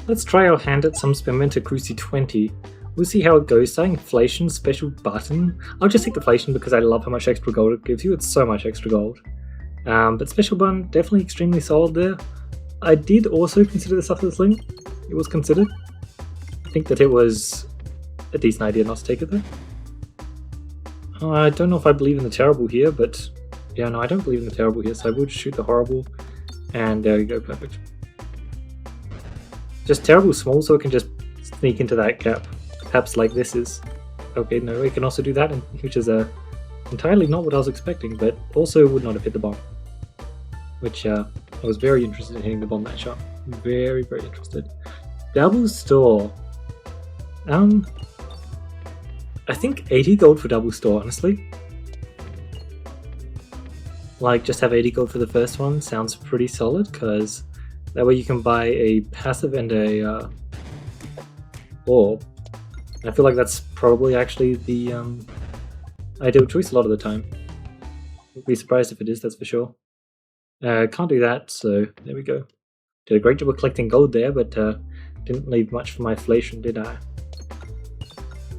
Let's try our hand at some Spamenta C20. We'll see how it goes. Starting inflation, special button. I'll just take the inflation because I love how much extra gold it gives you. It's so much extra gold. But special button, definitely extremely solid there. I did also consider the Suffler's Link. It was considered. I think that it was a decent idea not to take it though. I don't know if I believe in the terrible here, but yeah, no, I don't believe in the terrible here, so I would shoot the horrible. And there you go, perfect. Just terrible small so it can just sneak into that gap. Perhaps like this is. Okay, no, it can also do that, which is entirely not what I was expecting, but also would not have hit the bomb. Which I was very interested in hitting the bomb that shot. Very, very interested. Double store. I think 80 gold for double store, honestly. Like, just have 80 gold for the first one sounds pretty solid, because that way you can buy a passive and a orb. I feel like that's probably actually the ideal choice a lot of the time. Would be surprised if it is, that's for sure. Can't do that, so there we go. Did a great job of collecting gold there, but didn't leave much for my inflation, did I?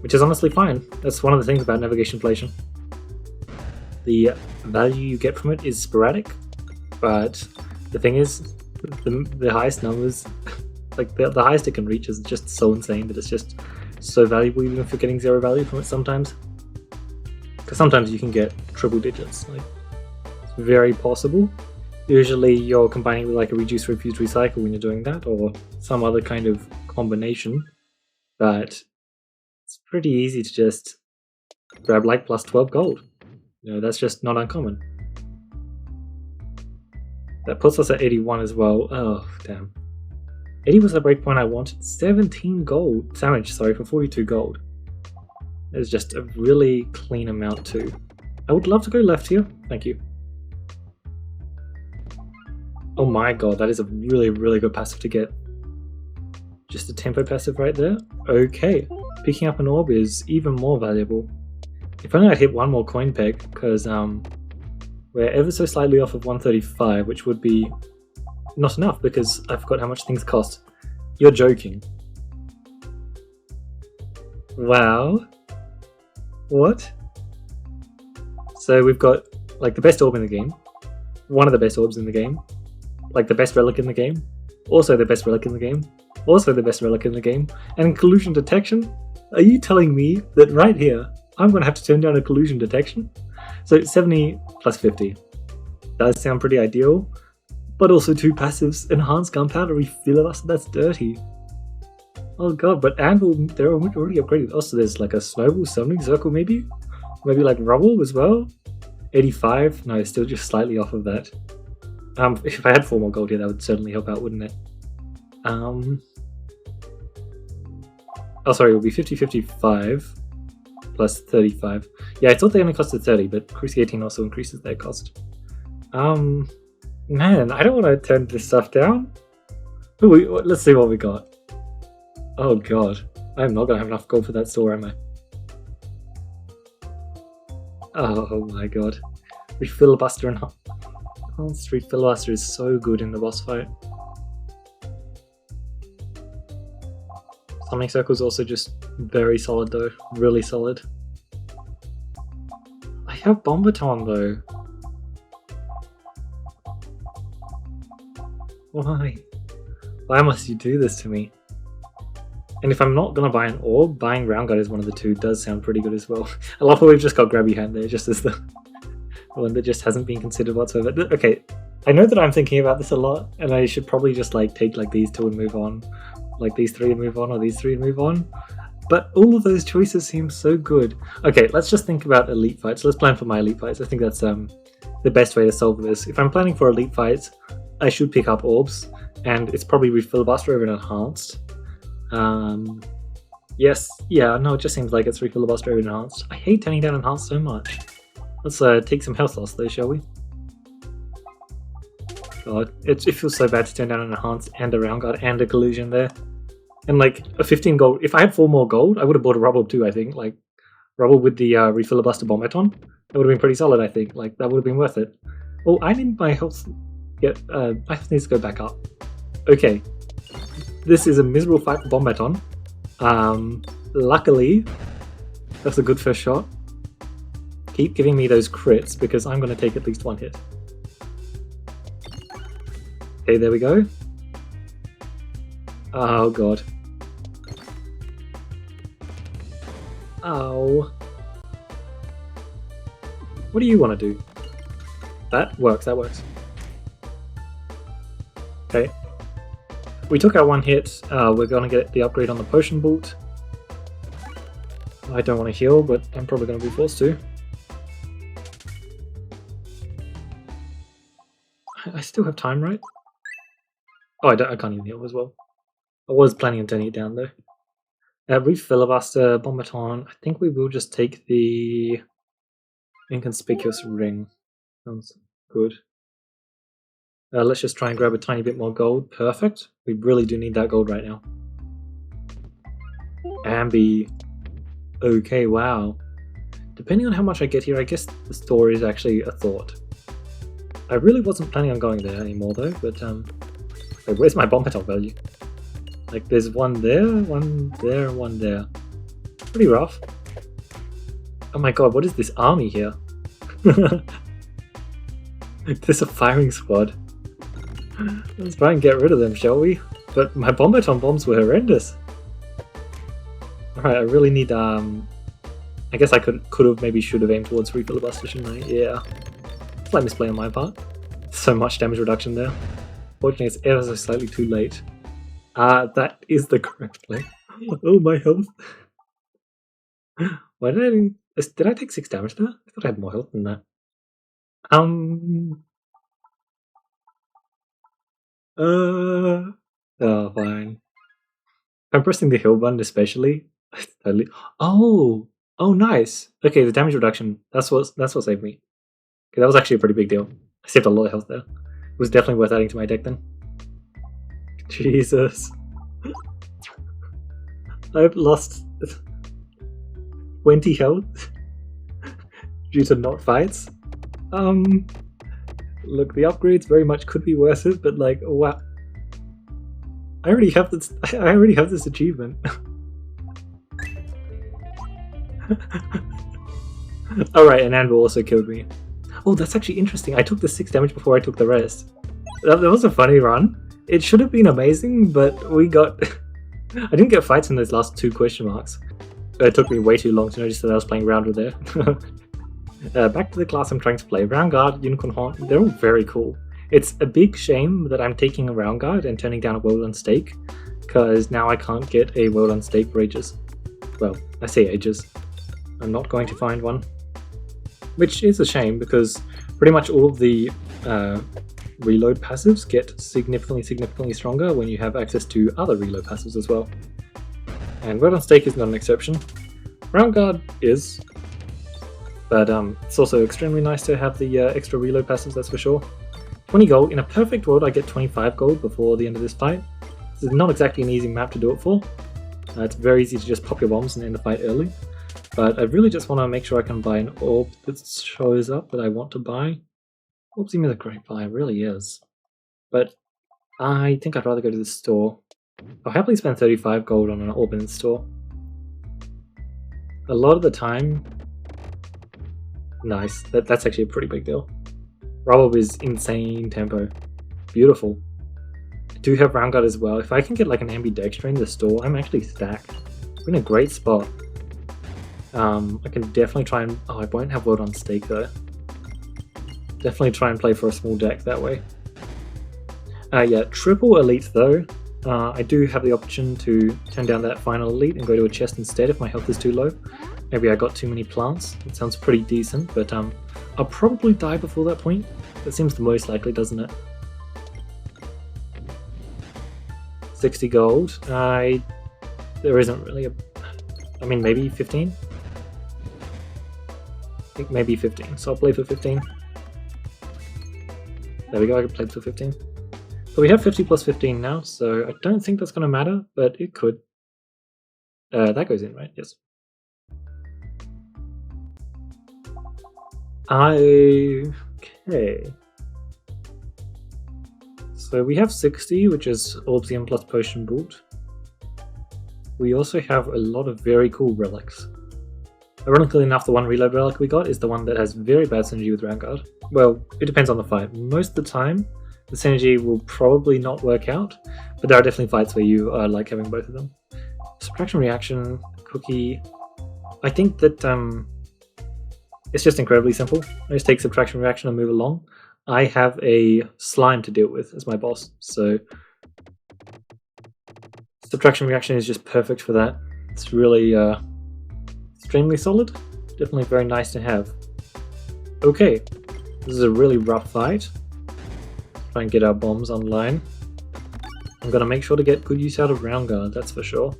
Which is honestly fine. That's one of the things about navigation inflation. The value you get from it is sporadic, but the thing is, the highest numbers, like the highest it can reach is just so insane that it's just so valuable even if you're getting zero value from it sometimes. Because sometimes you can get triple digits, like it's very possible. Usually you're combining with like a reduce, refuse, recycle when you're doing that, or some other kind of combination, but it's pretty easy to just grab like plus 12 gold. You know, that's just not uncommon. That puts us at 81 as well. Oh, damn. 80 was the breakpoint I wanted. 17 gold. Damage, sorry, for 42 gold. It's just a really clean amount too. I would love to go left here. Thank you. Oh my god, that is a really, really good passive to get. Just a tempo passive right there. Okay. Picking up an orb is even more valuable. If only I'd hit one more coin peg, because we're ever so slightly off of 135, which would be not enough because I forgot how much things cost. You're joking. Wow. What? So we've got like the best orb in the game, one of the best orbs in the game, like the best relic in the game, also the best relic in the game, also the best relic in the game, and collusion detection? Are you telling me that right here I'm going to have to turn down a collusion detection? So 70 plus 50 does sound pretty ideal, but also two passives, enhanced gunpowder, refill us, that's dirty. Oh god, but anvil, they're already upgraded. Also there's like a snowball summoning circle maybe? Maybe like rubble as well? 85? No, still just slightly off of that. If I had 4 more gold here, that would certainly help out, wouldn't it? Oh sorry, it would be 50-55 plus 35. Yeah, I thought they only costed 30, but Cruci 18 also increases their cost. Man, I don't want to turn this stuff down. Ooh, let's see what we got. Oh god, I'm not going to have enough gold for that store, am I? Oh my god. Refilibuster and Street Filibuster is so good in the boss fight. Summoning Circle is also just very solid though, really solid. I have Bombaton though. Why? Why must you do this to me? And if I'm not going to buy an orb, buying Round Guard is one of the two does sound pretty good as well. I love how we've just got Grabby Hand there, just as the one that just hasn't been considered whatsoever. Okay, I know that I'm thinking about this a lot, and I should probably just like take like these two and move on. Like these three and move on, or these three and move on. But all of those choices seem so good. Okay, let's just think about elite fights. Let's plan for my elite fights. I think that's the best way to solve this. If I'm planning for elite fights, I should pick up orbs, and it's probably Refilibuster over an enhanced. Yes, yeah, no, it just seems like it's Refilibuster over enhanced. I hate turning down enhanced so much. Let's take some health loss though, shall we? God, it feels so bad to turn down an enhanced and a Round Guard and a collusion there. And like a 15 gold, if I had 4 more gold, I would have bought a rubble too, I think. Like, rubble with the Refilibuster Bombaton. That would have been pretty solid, I think. Like, that would have been worth it. Oh, I need my health. Yeah, my health needs to go back up. Okay. This is a miserable fight for Bomb Baton. Luckily, that's a good first shot. Keep giving me those crits because I'm going to take at least one hit. Okay, there we go. Oh god. Oh. What do you want to do? That works, that works. Okay. We took our one hit. We're going to get the upgrade on the potion bolt. I don't want to heal, but I'm probably going to be forced to. I still have time, right? Oh, I can't even heal as well. I was planning on turning it down though. Brief Filibuster, Bomb Baton. I think we will just take the Inconspicuous Ring. Sounds good. Let's just try and grab a tiny bit more gold. Perfect. We really do need that gold right now. Ambi. Okay, wow. Depending on how much I get here, I guess the store is actually a thought. I really wasn't planning on going there anymore though, but wait, where's my Bomb Baton value? Like there's one there, one there, and one there. Pretty rough. Oh my god, what is this army here? There's a firing squad. Let's try and get rid of them, shall we? But my Bomb Baton bombs were horrendous. Alright, I really need I guess I could have should have aimed towards Filibuster, shouldn't I? Yeah. Slight misplay on my part. So much damage reduction there. Fortunately, it's ever so slightly too late. That is the correct play. Oh, my health. Why did I take 6 damage there? I thought I had more health than that. Oh, fine. I'm pressing the heal button especially. Totally. Oh, nice. Okay, the damage reduction. That's what saved me. Okay, that was actually a pretty big deal. I saved a lot of health there. It was definitely worth adding to my deck then. Jesus. I've lost 20 health due to not fights. Look, the upgrades very much could be worth it, but like, wow. I already have this achievement. Alright, and Anvil also killed me. Oh, that's actually interesting. I took the 6 damage before I took the rest. That was a funny run. It should have been amazing, but we got... I didn't get fights in those last 2 question marks. It took me way too long to notice that I was playing Rounder there. Back to the class I'm trying to play. Round Guard, Unicorn Haunt, they're all very cool. It's a big shame that I'm taking a Round Guard and turning down a Well-Done Stake, because now I can't get a Well-Done Stake for ages. Well, I say ages. I'm not going to find one. Which is a shame, because pretty much all of the reload passives get significantly stronger when you have access to other reload passives as well. And Word on Stake is not an exception. Round Guard is, but it's also extremely nice to have the extra reload passives, that's for sure. 20 gold. In a perfect world, I get 25 gold before the end of this fight. This is not exactly an easy map to do it for. It's very easy to just pop your bombs and end the fight early. But I really just want to make sure I can buy an orb that shows up that I want to buy. Orbs is a great buy, it really is. But I think I'd rather go to the store. I'll happily spend 35 gold on an orb in the store. A lot of the time... Nice, that's actually a pretty big deal. Orb is insane tempo. Beautiful. I do have Round Guard as well. If I can get like an ambidextra in the store, I'm actually stacked. We're in a great spot. I can definitely try and... Oh, I won't have Word on Stake though. Definitely try and play for a small deck that way. Yeah, triple elite though. I do have the option to turn down that final elite and go to a chest instead if my health is too low. Maybe I got too many plants. It sounds pretty decent, but I'll probably die before that point. That seems the most likely, doesn't it? 60 gold. There isn't really a... I mean, maybe 15? I think maybe 15, so I'll play for 15. There we go, I played for 15. So we have 50 plus 15 now, so I don't think that's going to matter, but it could. That goes in, right? Yes. Okay. So we have 60, which is Orbsium plus Potion Bolt. We also have a lot of very cool relics. Ironically enough, the one reload relic we got is the one that has very bad synergy with Round Guard. Well, it depends on the fight. Most of the time, the synergy will probably not work out, but there are definitely fights where you like having both of them. Subtraction Reaction, Cookie. I think that it's just incredibly simple. I just take Subtraction Reaction and move along. I have a slime to deal with as my boss, so Subtraction Reaction is just perfect for that. It's really extremely solid. Definitely very nice to have. Okay, this is a really rough fight. Try and get our bombs online. I'm gonna make sure to get good use out of Round Guard, that's for sure.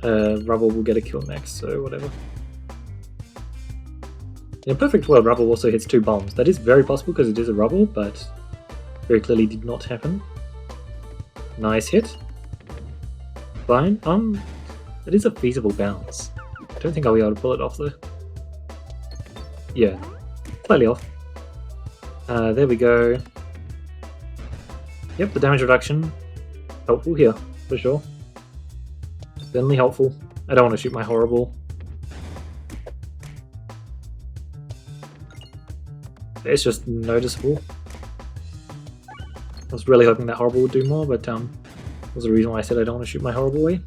Rubble will get a kill next, so whatever. In a perfect world, Rubble also hits 2 bombs. That is very possible because it is a Rubble, but very clearly did not happen. Nice hit. Fine. That is a feasible bounce. I don't think I'll be able to pull it off though. Yeah, slightly off. There we go. Yep, the damage reduction. Helpful here, for sure. Certainly helpful. I don't want to shoot my horrible. It's just noticeable. I was really hoping that horrible would do more, but was the reason why I said I don't want to shoot my horrible away.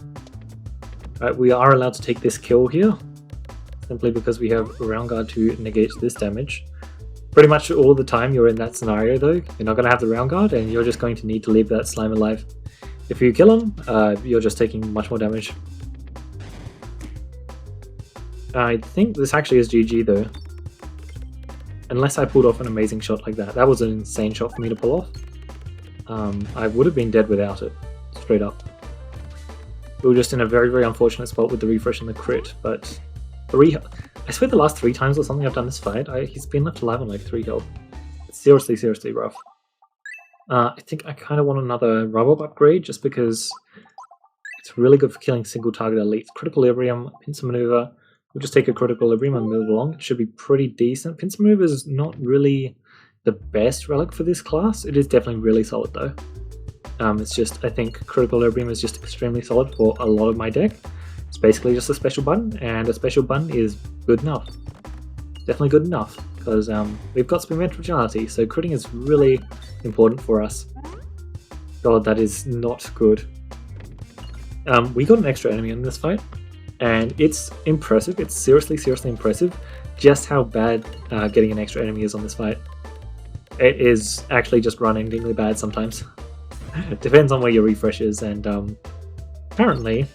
Right, we are allowed to take this kill here, simply because we have Round Guard to negate this damage. Pretty much all the time you're in that scenario though, you're not going to have the Round Guard and you're just going to need to leave that slime alive. If you kill him, you're just taking much more damage. I think this actually is GG though. Unless I pulled off an amazing shot like that. That was an insane shot for me to pull off. I would have been dead without it, straight up. We were just in a very, very unfortunate spot with the refresh and the crit, but I swear the last 3 times or something I've done this fight, he's been left alive on like 3 health. It's seriously, seriously rough. I think I kind of want another Rub-Up upgrade just because it's really good for killing single target elites. Critical Equilibrium, Pincer Maneuver. We'll just take a Critical Equilibrium and move along. It should be pretty decent. Pincer Maneuver is not really the best relic for this class. It is definitely really solid though. It's just, I think Critical Equilibrium is just extremely solid for a lot of my deck. It's basically just a special button, and a special button is good enough. Definitely good enough, because we've got Spin Fragility, so critting is really important for us. God, that is not good. We got an extra enemy in this fight, and it's impressive. It's seriously, seriously impressive just how bad getting an extra enemy is on this fight. It is actually just run-endingly bad sometimes. It depends on where your refresh is, and apparently,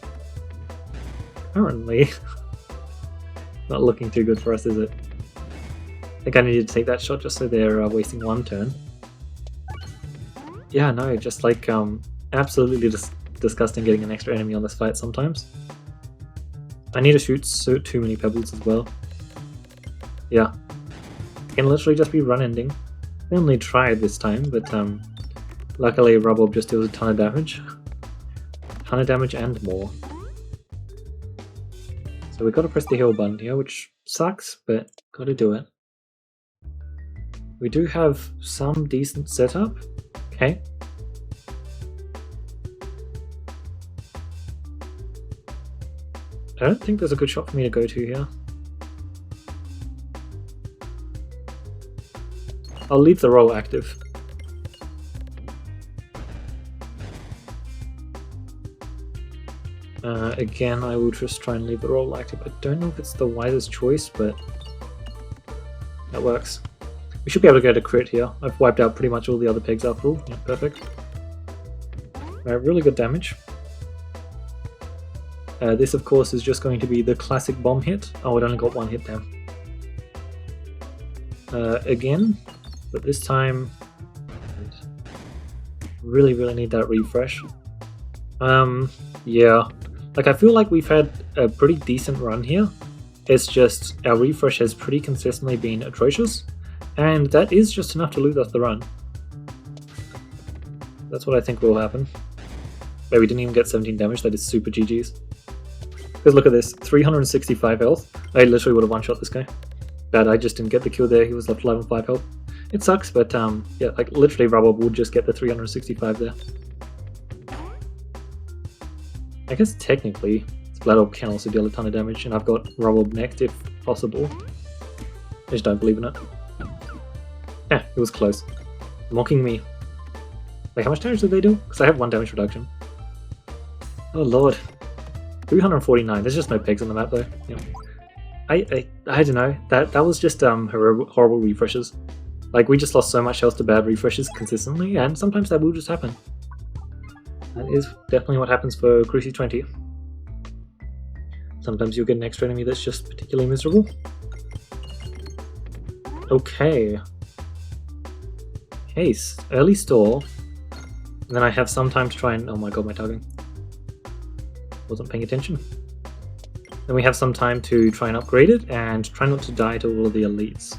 not looking too good for us, is it? I think I needed to take that shot just so they're wasting 1 turn. Yeah, no, just like absolutely disgusting getting an extra enemy on this fight sometimes. I need to shoot too many pebbles as well. Yeah, it can literally just be run ending. I only tried this time, but luckily Rub-Up just deals a ton of damage. Ton of damage and more. So we've got to press the heal button here, which sucks, but gotta do it. We do have some decent setup. Okay. I don't think there's a good shot for me to go to here. I'll leave the roll active. Again, I will just try and leave the roll active. I don't know if it's the wisest choice, but that works. We should be able to get a crit here. I've wiped out pretty much all the other pegs after all. Yeah, perfect. Alright, really good damage. This, of course, is just going to be the classic bomb hit. Oh, it only got 1 hit down. Again, but this time, really, really need that refresh. Yeah, like I feel like we've had a pretty decent run here. It's just our refresh has pretty consistently been atrocious, and that is just enough to lose us the run. That's what I think will happen. Wait, we didn't even get 17 damage. That is super GG's. Because look at this, 365 health. I literally would have one-shot this guy. Bad, I just didn't get the kill there. He was left alive on 5 health. It sucks, but yeah, like literally Rubble would just get the 365 there. I guess technically, Splat Orb can also deal a ton of damage, and I've got Rubble next if possible. I just don't believe in it. Yeah, it was close. Mocking me. Wait, how much damage did they do? Because I have 1 damage reduction. Oh lord. 349. There's just no pegs on the map though. Yeah. I don't know. That was just horrible refreshes. Like, we just lost so much health to bad refreshes consistently, and sometimes that will just happen. That is definitely what happens for C20. Sometimes you'll get an extra enemy that's just particularly miserable. Okay. Case. Early store. And then I have some time to try and... Oh my god, my targeting. Wasn't paying attention. Then we have some time to try and upgrade it, and try not to die to all of the elites.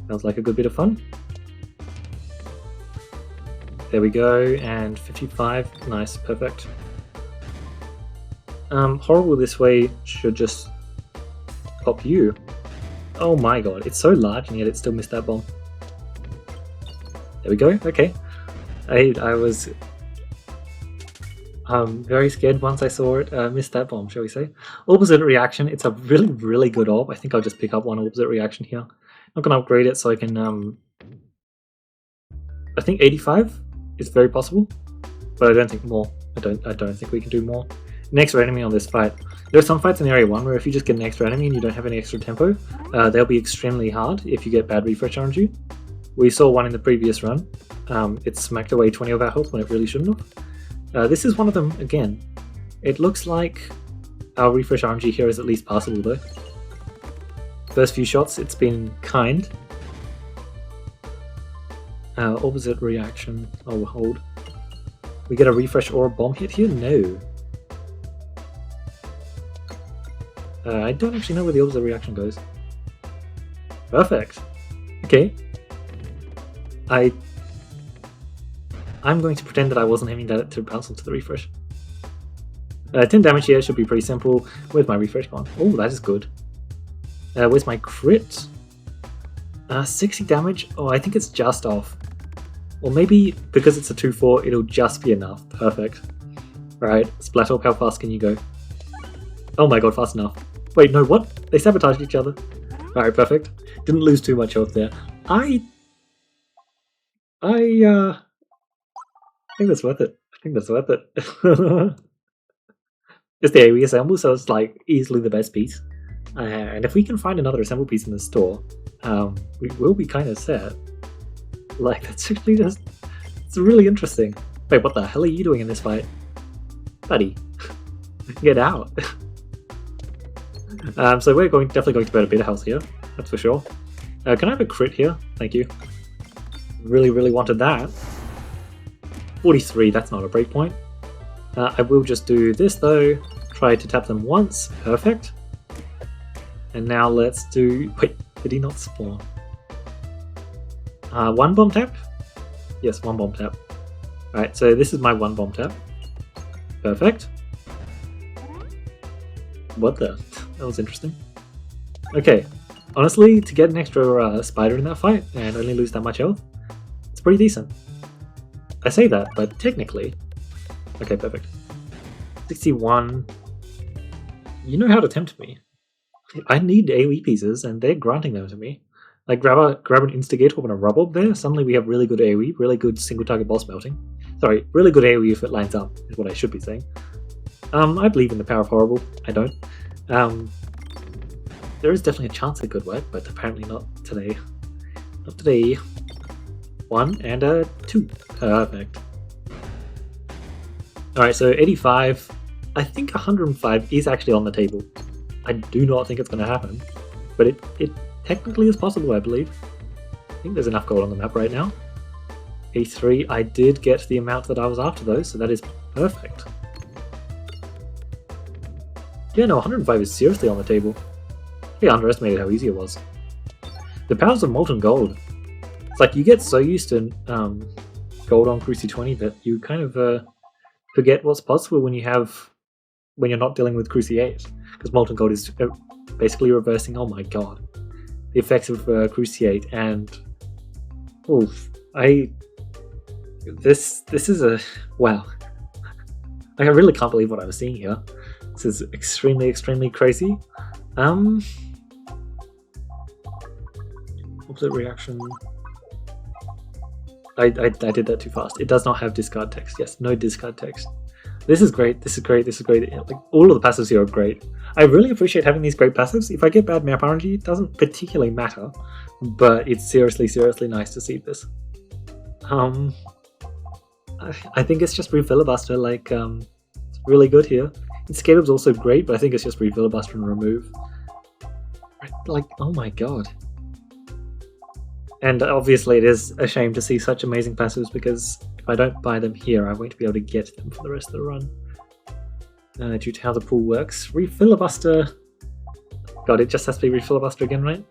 Sounds like a good bit of fun. There we go, and 55. Nice, perfect. Horrible this way should just pop you. Oh my god, it's so large and yet it still missed that bomb. There we go, okay. I was very scared once I saw it miss that bomb, shall we say. Opposite reaction, it's a really good orb. I think I'll just pick up one opposite reaction here. Not going to upgrade it so I can... I think 85 is very possible, but I don't think more. I don't think we can do more. An extra enemy on this fight. There are some fights in Area 1 where if you just get an extra enemy and you don't have any extra tempo, they'll be extremely hard if you get bad refresh RNG. We saw one in the previous run. It smacked away 20 of our health when it really shouldn't have. This is one of them again. It looks like our refresh RNG here is at least passable though. First few shots, it's been kind. Opposite reaction. Oh, hold. We get a refresh or a bomb hit here? No. I don't actually know where the opposite reaction goes. Perfect. Okay. I'm going to pretend that I wasn't aiming that to bounce onto the refresh. 10 damage here should be pretty simple. Where's my refresh gone? Oh, that is good. Where's my crit? 60 damage? Oh, I think it's just off. Or maybe because it's a 2-4, it'll just be enough. Perfect. Right, Splat Orb, how fast can you go? Oh my god, fast enough. Wait, no, what? They sabotaged each other. Alright, perfect. Didn't lose too much health there. I think that's worth it. I think that's worth it. It's the AoE assemble, so it's like easily the best piece. And if we can find another assemble piece in the store, we will be kind of set. Like, that's actually just... It's really interesting. Wait, what the hell are you doing in this fight? Buddy. Get out. So we're definitely going to burn a bit of health here, that's for sure. Can I have a crit here? Thank you. Really wanted that. 43, that's not a breakpoint. I will just do this though. Try to tap them once. Perfect. And now let's do... Wait, did he not spawn? 1 bomb tap? Yes, 1 bomb tap. Alright, so this is my 1 bomb tap. Perfect. What the? That was interesting. Okay, honestly, to get an extra spider in that fight and only lose that much health, it's pretty decent. I say that, but technically... Okay, perfect. 61... You know how to tempt me. I need AoE pieces, and they're granting them to me. Like, grab an Instigator and a Rubble there, suddenly we have really good AoE, really good single target boss melting. Sorry, really good AoE if it lines up, is what I should be saying. I believe in the power of horrible. I don't. There is definitely a chance it could work, but apparently not today. Not today. 1 and 2. Perfect. Alright, so 85. I think 105 is actually on the table. I do not think it's going to happen, but it technically is possible, I believe. I think there's enough gold on the map right now. 83, I did get the amount that I was after though, so that is perfect. Yeah, no, 105 is seriously on the table. I underestimated how easy it was. The powers of molten gold. It's like you get so used to gold on C20 that you kind of forget what's possible when you're not dealing with Cruci8. Because molten gold is basically reversing, oh my god, the effects of Cruci8 and Oof. This is a wow. Like, I really can't believe what I was seeing here. This is extremely crazy. Opposite reaction. I did that too fast. It does not have discard text. Yes, no discard text. This is great. This is great. This is great. Like, all of the passives here are great. I really appreciate having these great passives. If I get bad map RNG, it doesn't particularly matter, but it's seriously nice to see this. I think it's just Filibuster. Like, it's really good here. Escape's also great, but I think it's just Filibuster and remove. Like, oh my god. And obviously it is a shame to see such amazing passives, because if I don't buy them here, I won't be able to get them for the rest of the run. Due to how the pool works. Refilibuster. God, it just has to be Refilibuster again, right?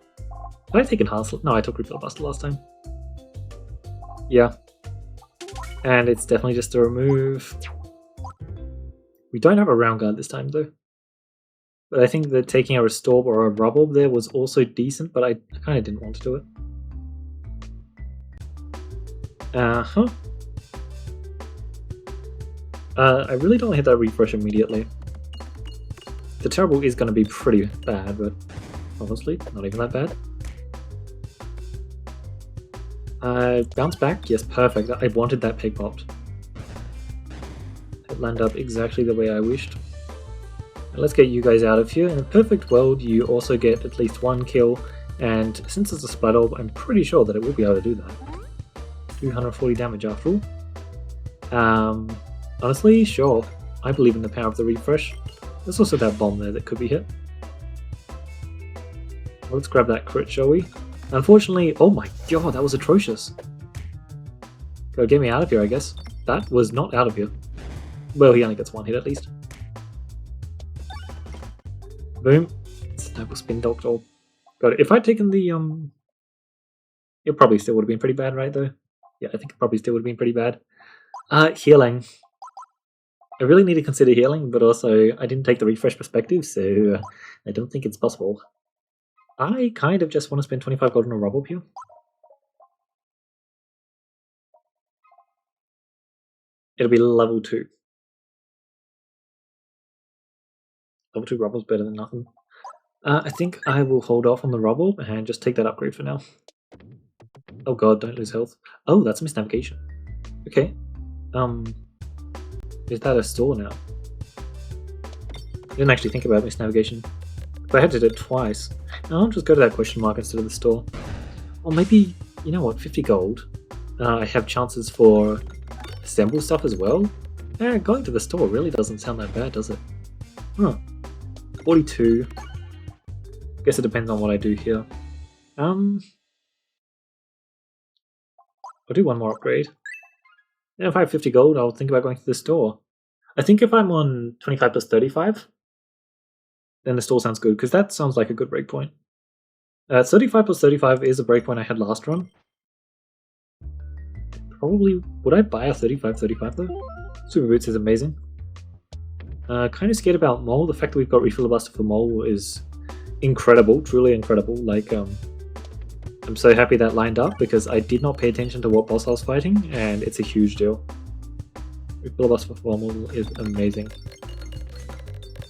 Did I take Enhanced? No, I took Refilibuster last time. Yeah. And it's definitely just a remove. We don't have a round guard this time, though. But I think that taking a Restore or a Rubble there was also decent, but I kind of didn't want to do it. I really don't hit that refresh immediately. The Terrible is going to be pretty bad, but honestly, not even that bad. Bounce back? Yes, perfect. I wanted that peg popped. It landed up exactly the way I wished. And let's get you guys out of here. In a perfect world, you also get at least one kill, and since it's a Splat Orb, I'm pretty sure that it will be able to do that. 240 damage after all. Honestly, sure. I believe in the power of the refresh. There's also that bomb there that could be hit. Let's grab that crit, shall we? Unfortunately, oh my god, that was atrocious. Go get me out of here, I guess. That was not out of here. Well, he only gets one hit at least. Boom. Snowball Spin Doctor. Got it. If I'd taken the, it probably still would have been pretty bad, right, though? Yeah, I think it probably still would have been pretty bad. Healing. I really need to consider healing, but also I didn't take the refresh perspective, so I don't think it's possible. I kind of just want to spend 25 gold on a Rubble here. It'll be level 2. Level 2 Rubble's better than nothing. I think I will hold off on the Rubble and just take that upgrade for now. Oh god, don't lose health. Oh, that's misnavigation. Okay. Is that a store now? I didn't actually think about misnavigation. If I had to do it twice, I'll just go to that question mark instead of the store. Or maybe, you know what, 50 gold. I have chances for assemble stuff as well. Going to the store really doesn't sound that bad, does it? Huh. 42. Guess it depends on what I do here. I'll do one more upgrade. And if I have 50 gold, I'll think about going to the store. I think if I'm on 25 plus 35, then the store sounds good, because that sounds like a good breakpoint. 35 plus 35 is a breakpoint I had last run. Probably, would I buy a 35-35 though? Super Boots is amazing. Kind of scared about Mole. The fact that we've got Refilibuster for Mole is incredible, truly incredible. Like, I'm so happy that lined up, because I did not pay attention to what boss I was fighting, and it's a huge deal. Refilibuster for Mole is amazing.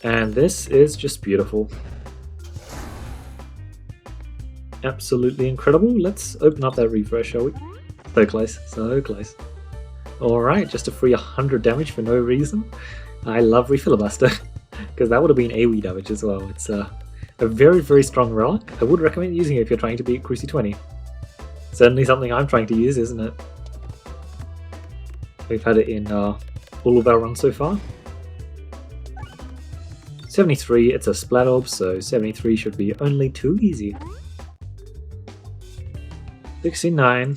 And this is just beautiful. Absolutely incredible. Let's open up that refresh, shall we? So close, so close. Alright, just a free 100 damage for no reason. I love Refilibuster, because that would have been AoE damage as well. It's a very strong relic. I would recommend using it if you're trying to beat C20. Certainly something I'm trying to use, isn't it? We've had it in all of our runs so far. 73, it's a Splat Orb, so 73 should be only too easy. 69.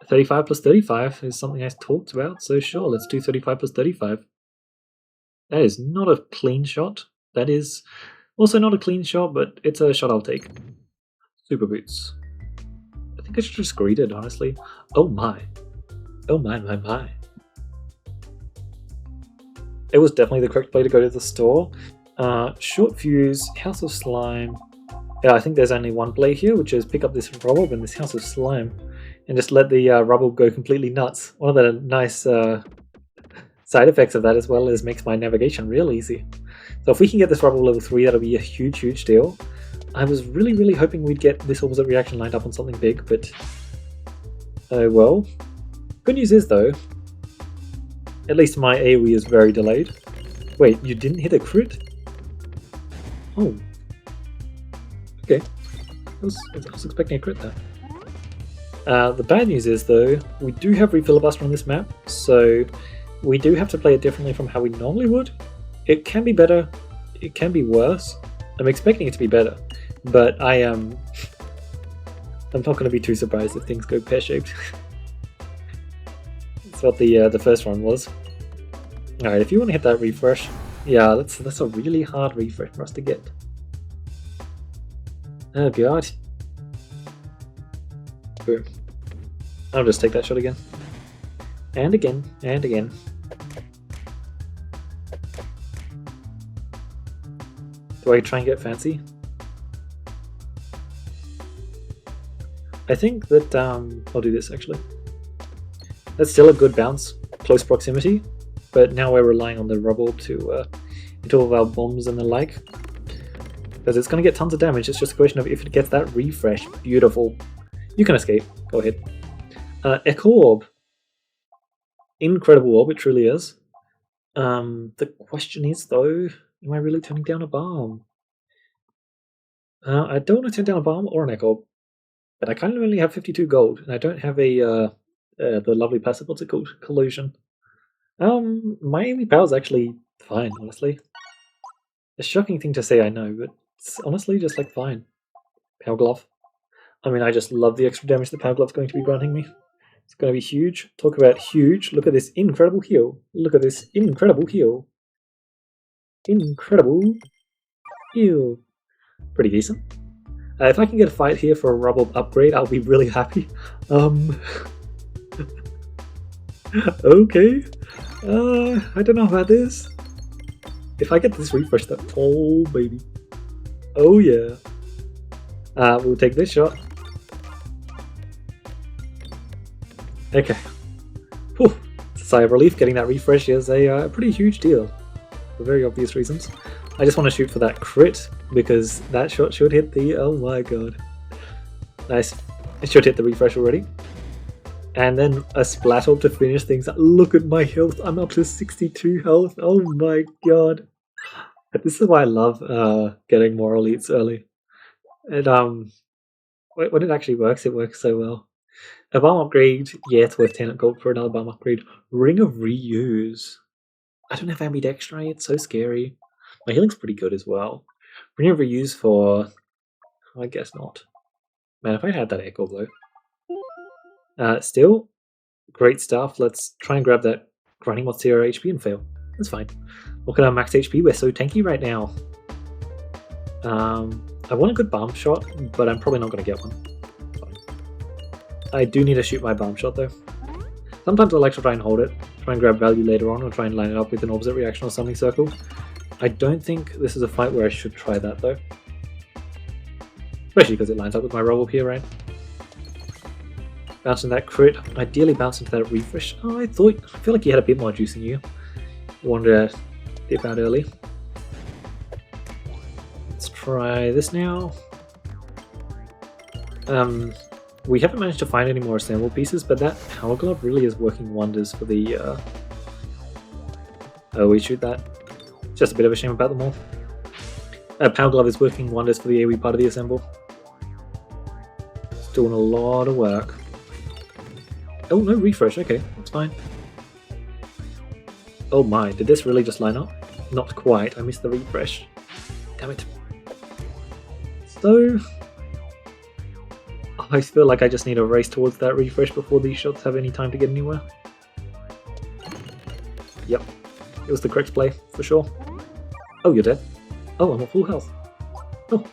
35 plus 35 is something I talked about, so sure, let's do 35 plus 35. That is not a clean shot. That is also not a clean shot, but it's a shot I'll take. Super Boots. I think I should just greet it, honestly. Oh my. Oh my. It was definitely the correct play to go to the store. Short Fuse, House of Slime. Yeah, I think there's only one play here, which is pick up this Rob and this House of Slime. and just let the rubble go completely nuts. One of the nice side effects of that as well is makes my navigation real easy. So if we can get this rubble level 3, that'll be a huge deal. I was really hoping we'd get this opposite reaction lined up on something big, but oh well. Good news is though, at least my AoE is very delayed. Wait, you didn't hit a crit? Oh. Okay. I was expecting a crit there. The bad news is though, we do have Refilibuster on this map, so we do have to play it differently from how we normally would. It can be better, it can be worse. I'm expecting it to be better, but I am... I'm not going to be too surprised if things go pear-shaped. That's what the first one was. Alright, if you want to hit that refresh, yeah, that's a really hard refresh for us to get. Oh god. Boom. I'll just take that shot again. And again, and again. Do I try and get fancy? I think that I'll do this actually. That's still a good bounce, close proximity, but now we're relying on the rubble to hit all of our bombs and the like. Because it's going to get tons of damage, it's just a question of if it gets that refresh. Beautiful. You can escape, go ahead. Echo Orb. Incredible orb, it truly is. The question is though, am I really turning down a bomb? I don't want to turn down a bomb or an echo, but I kind of only have 52 gold, and I don't have a the lovely passive, what's it called? Collusion. My AoE power is actually fine, honestly. A shocking thing to say, I know, but it's honestly just like fine. Power Glove. I mean, I just love the extra damage the Power Glove's going to be granting me. It's going to be huge. Talk about huge. Look at this incredible heal. Look at this incredible heal. Incredible heal. Pretty decent. If I can get a fight here for a rubble upgrade, I'll be really happy. Okay. I don't know about this. If I get this refresh, that oh baby. Oh yeah. We'll take this shot. Okay. Whew. It's a sigh of relief. Getting that refresh is a pretty huge deal. For very obvious reasons. I just want to shoot for that crit, because that shot should hit the... Oh my god. Nice. It should hit the refresh already. And then a splat orb to finish things. Look at my health. I'm up to 62 health. Oh my god. This is why I love getting more elites early. And when it actually works, it works so well. A bomb upgrade, yeah, it's worth 10 gold for another bomb upgrade. Ring of Reuse. I don't have ambidextrous, it's so scary. My healing's pretty good as well. Ring of Reuse for... I guess not. Man, if I had that Echo Blow. Still, great stuff. Let's try and grab that grinding what's 0 HP and fail. That's fine. Look at our max HP, we're so tanky right now. I want a good bomb shot, but I'm probably not going to get one. I do need to shoot my bomb shot though. Sometimes I like to try and hold it, try and grab value later on, or try and line it up with an opposite reaction or something circle. I don't think this is a fight where I should try that though. Especially because it lines up with my roll up here, right? Bouncing that crit, ideally bounce into that refresh. Oh, I feel like you had a bit more juice in you. You wanted to dip out early. Let's try this now. We haven't managed to find any more assembled pieces, but that Power Glove really is working wonders for the... Oh, we shoot that. Just a bit of a shame about them all. Power Glove is working wonders for the AoE part of the assemble. It's doing a lot of work. Oh, no refresh, okay, that's fine. Oh my, did this really just line up? Not quite, I missed the refresh. Damn it. So... I feel like I just need to race towards that refresh before these shots have any time to get anywhere. Yep, it was the correct play, for sure. Oh, you're dead. Oh, I'm on full health. Oh,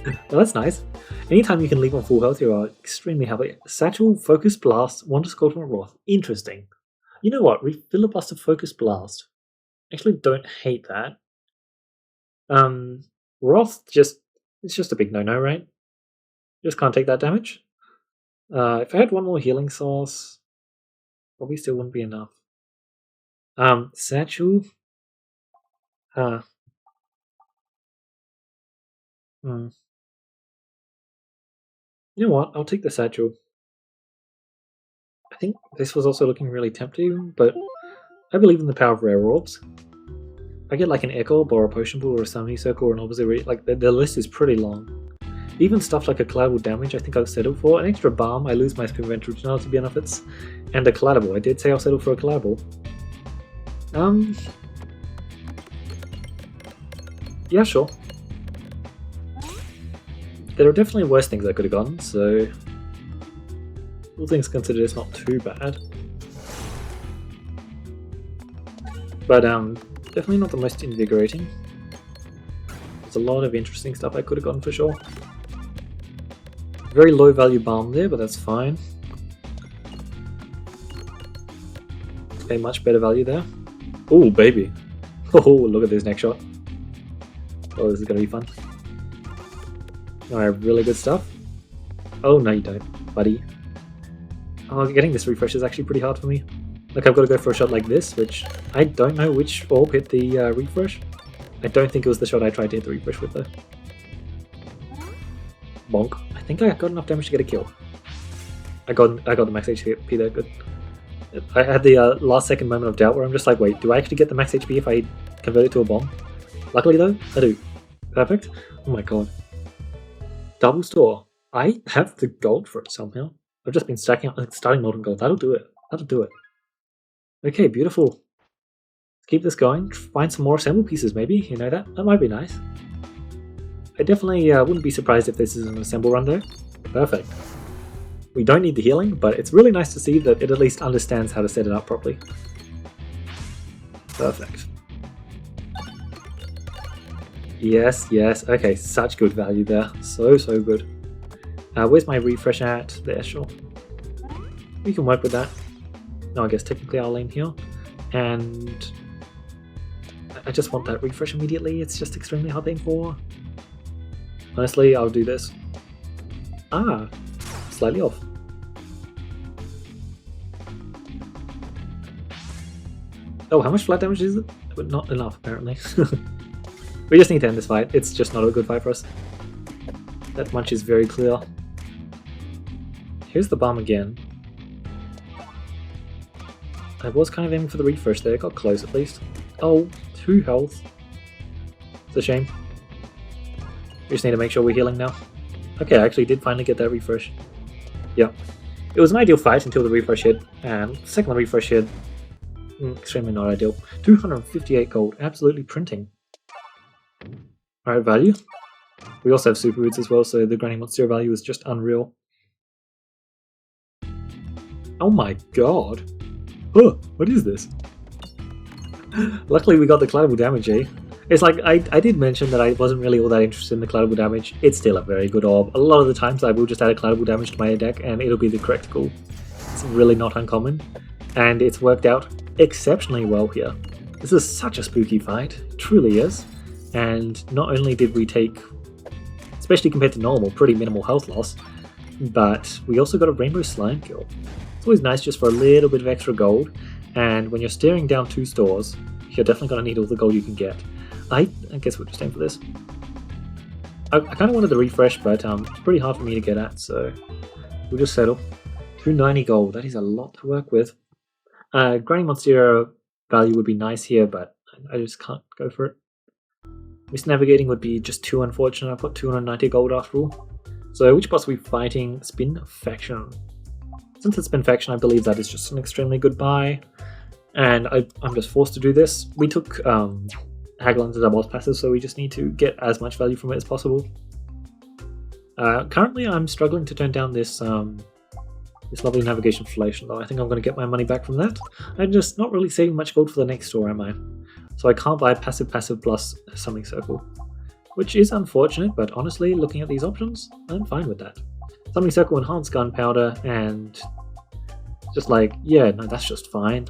well, that's nice. Anytime you can leave on full health, you are extremely happy. Satchel, Focus Blast, Wonder Skull from Roth. Interesting. You know what? Filibuster, Focus Blast. Actually, don't hate that. Roth it's just a big no-no, right? Just can't take that damage. If I had one more healing source, probably still wouldn't be enough. Satchel. Hmm. You know what? I'll take the satchel. I think this was also looking really tempting, but I believe in the power of rare orbs. I get like an echo orb or a potion pool or a summoning circle or an observatory. Like the list is pretty long. Even stuff like a collidable damage, I think I'll settle for. An extra balm, I lose my prevent originality benefits, and a collidable. I did say I'll settle for a collidable. Yeah, sure. There are definitely worse things I could have gotten, so all things considered, it's not too bad. But definitely not the most invigorating. There's a lot of interesting stuff I could have gotten for sure. Very low value balm there, but that's fine. Okay, much better value there. Oh, baby. Oh, look at this next shot. Oh, this is going to be fun. Alright, really good stuff. Oh, no you don't, buddy. Oh, getting this refresh is actually pretty hard for me. Like, I've got to go for a shot like this, which I don't know which orb hit the refresh. I don't think it was the shot I tried to hit the refresh with, though. Bonk. I think I got enough damage to get a kill. I got the max HP there, good. I had the last second moment of doubt where I'm just like, wait, do I actually get the max HP if I convert it to a bomb? Luckily though, I do. Perfect. Oh my god. Double store. I have the gold for it somehow. I've just been stacking up, starting molten gold. That'll do it. That'll do it. Okay, beautiful. Let's keep this going. Find some more assemble pieces maybe, you know that? That might be nice. I definitely wouldn't be surprised if this is an assemble run though. Perfect. We don't need the healing, but it's really nice to see that it at least understands how to set it up properly. Perfect. Yes, yes. Okay, such good value there. So good. Where's my refresh at? There, sure. We can work with that. No, I guess technically I'll lane here. And I just want that refresh immediately. It's just extremely hard painful. Honestly, I'll do this. Ah, slightly off. Oh, how much flat damage is it? But not enough, apparently. We just need to end this fight. It's just not a good fight for us. That much is very clear. Here's the bomb again. I was kind of aiming for the refresh there. Got close at least. Oh, 2 health. It's a shame. We just need to make sure we're healing now. Okay, I actually did finally get that refresh. Yeah. It was an ideal fight until the refresh hit, and the second refresh hit, extremely not ideal. 258 gold, absolutely printing. Alright, value. We also have super boots as well, so the Granny Monster value is just unreal. Oh my god! Oh, what is this? Luckily we got the collidable damage, eh? It's like, I did mention that I wasn't really all that interested in the collidable damage. It's still a very good orb. A lot of the times I will just add a collidable damage to my deck and it'll be the correct call. It's really not uncommon. And it's worked out exceptionally well here. This is such a spooky fight. It truly is. And not only did we take, especially compared to normal, pretty minimal health loss, but we also got a Rainbow Slime kill. It's always nice just for a little bit of extra gold, and when you're staring down 2 stores, you're definitely going to need all the gold you can get. I guess we'll just aim for this. I kind of wanted the refresh, but it's pretty hard for me to get at, so we'll just settle. 290 gold, that is a lot to work with. Granny Monster value would be nice here, but I just can't go for it. Misnavigating would be just too unfortunate. I've got 290 gold after all. So which boss are we fighting? Spin Faction. Since it's Spin Faction, I believe that is just an extremely good buy. And I'm just forced to do this. We took Haglins as our boss passive, so we just need to get as much value from it as possible. Currently I'm struggling to turn down this this lovely navigation flation, though. I think I'm going to get my money back from that. I'm just not really saving much gold for the next store, am I? So I can't buy passive plus Summoning Circle. Which is unfortunate, but honestly, looking at these options, I'm fine with that. Summoning Circle, Enhanced Gunpowder, and just like, yeah, no, that's just fine.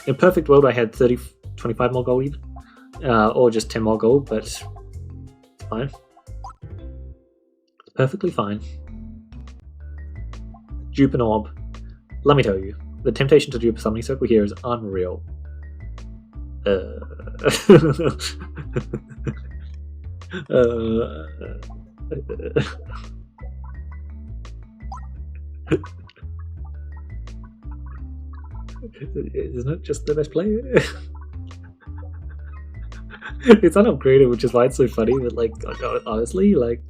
In a perfect world, I had 25 more gold even, or just 10 more gold, but it's fine. It's perfectly fine. dupe an orb. Let me tell you, the temptation to dupe a summoning circle here is unreal. Isn't it just the best player? It's unupgraded, which is why it's so funny, but like, honestly, like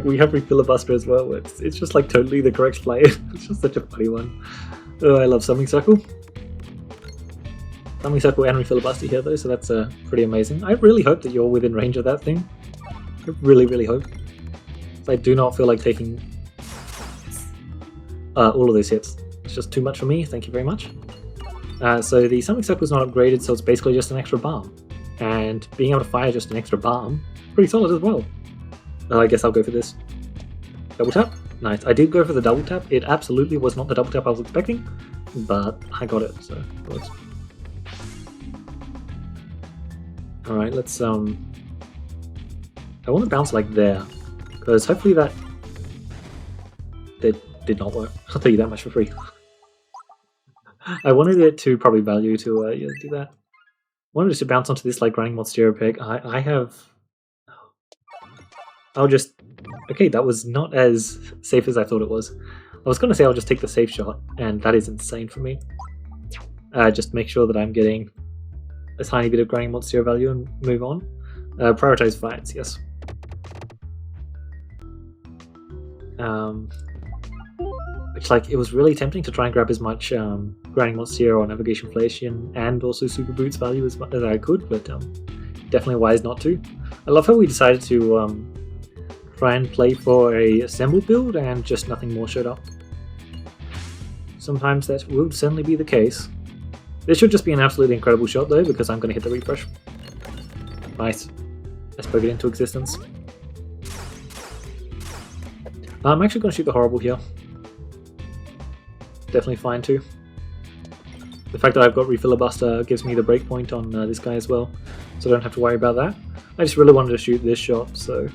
we have Refilibuster as well. It's just like totally the correct play. It's just such a funny one. Oh, I love Summoning Circle. Summoning Circle and Refilibuster here though, so that's pretty amazing. I really hope that you're within range of that thing. I really, really hope. So I do not feel like taking all of those hits. It's just too much for me, thank you very much. So the Summoning Circle is not upgraded, so it's basically just an extra balm. And being able to fire just an extra balm, pretty solid as well. I guess I'll go for this. Double tap? Nice. I did go for the double tap. It absolutely was not the double tap I was expecting, but I got it, so it works. Alright, let's I want to bounce like there, because hopefully that did not work. I'll tell you that much for free. I wanted it to probably value to yeah, do that. I wanted it to bounce onto this like grinding monster peg. I have. I'll just. Okay, that was not as safe as I thought it was. I was going to say I'll just take the safe shot, and that is insane for me. Just make sure that I'm getting a tiny bit of grinding monster value and move on. Prioritize fights, yes. Which, like, it was really tempting to try and grab as much grinding monster or navigation inflation and also super boots value as I could, but definitely wise not to. I love how we decided to try and play for a assemble build and just nothing more showed up. Sometimes that will certainly be the case. This should just be an absolutely incredible shot though, because I'm going to hit the refresh. Nice. I spoke it into existence. I'm actually going to shoot the horrible here. Definitely fine too. The fact that I've got Refilibuster gives me the breakpoint on this guy as well, so I don't have to worry about that. I just really wanted to shoot this shot, so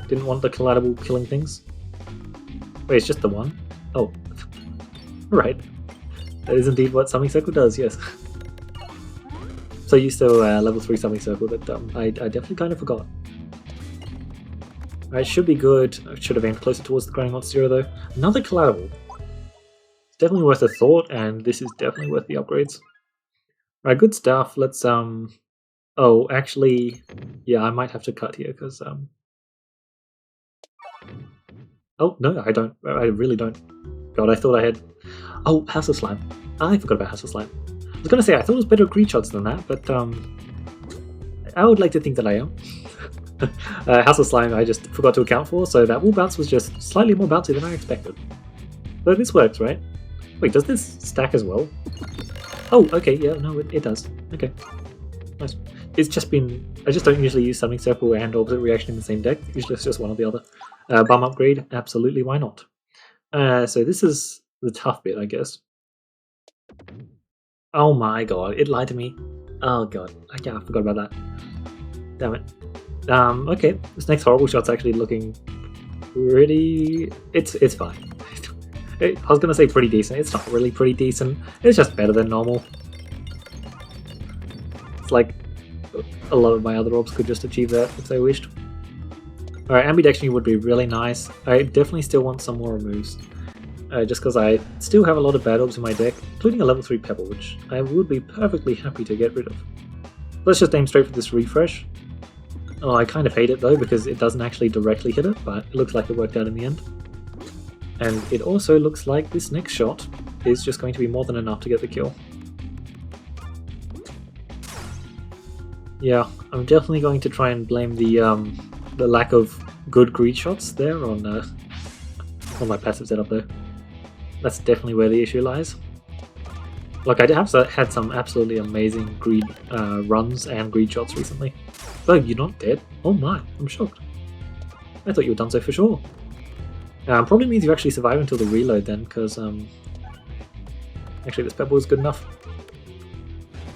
didn't want the collateral killing things. Wait, it's just the one? Oh. Right. That is indeed what Summoning Circle does, yes. So used to level 3 Summoning Circle that I definitely kind of forgot. Alright, should be good. I should have aimed closer towards the grinding monster though. Another collateral. It's definitely worth a thought, and this is definitely worth the upgrades. Alright, good stuff. Let's oh, actually, yeah, I might have to cut here because oh no, I don't. I really don't. God, I thought I had. Oh, House of Slime. I forgot about House of Slime. I was gonna say I thought it was better greed shots than that, but I would like to think that I am. House of Slime I just forgot to account for, so that wall bounce was just slightly more bouncy than I expected. But this works, right? Wait, does this stack as well? Oh, okay, yeah, no, it does. Okay, nice. It's just been. I just don't usually use Summoning Circle and Opposite Reaction in the same deck. Usually it's just one or the other. Bum upgrade, absolutely, why not? So this is the tough bit, I guess. Oh my god, it lied to me. Oh god, yeah, I forgot about that. Damn it. Okay, this next horrible shot's actually looking pretty. It's fine. I was gonna say pretty decent. It's not really pretty decent. It's just better than normal. It's like a lot of my other orbs could just achieve that if they wished. Alright, ambidextrity would be really nice. I definitely still want some more removes. Just because I still have a lot of bad orbs in my deck, including a level 3 Pebble, which I would be perfectly happy to get rid of. Let's just aim straight for this refresh. Oh, I kind of hate it though, because it doesn't actually directly hit it, but it looks like it worked out in the end. And it also looks like this next shot is just going to be more than enough to get the kill. Yeah, I'm definitely going to try and blame the lack of good greed shots there on my passive setup though. That's definitely where the issue lies. Look, I have had some absolutely amazing greed runs and greed shots recently. Oh, you're not dead? Oh my, I'm shocked. I thought you were done so for sure. Probably means you actually survive until the reload then, because actually this Pebble is good enough.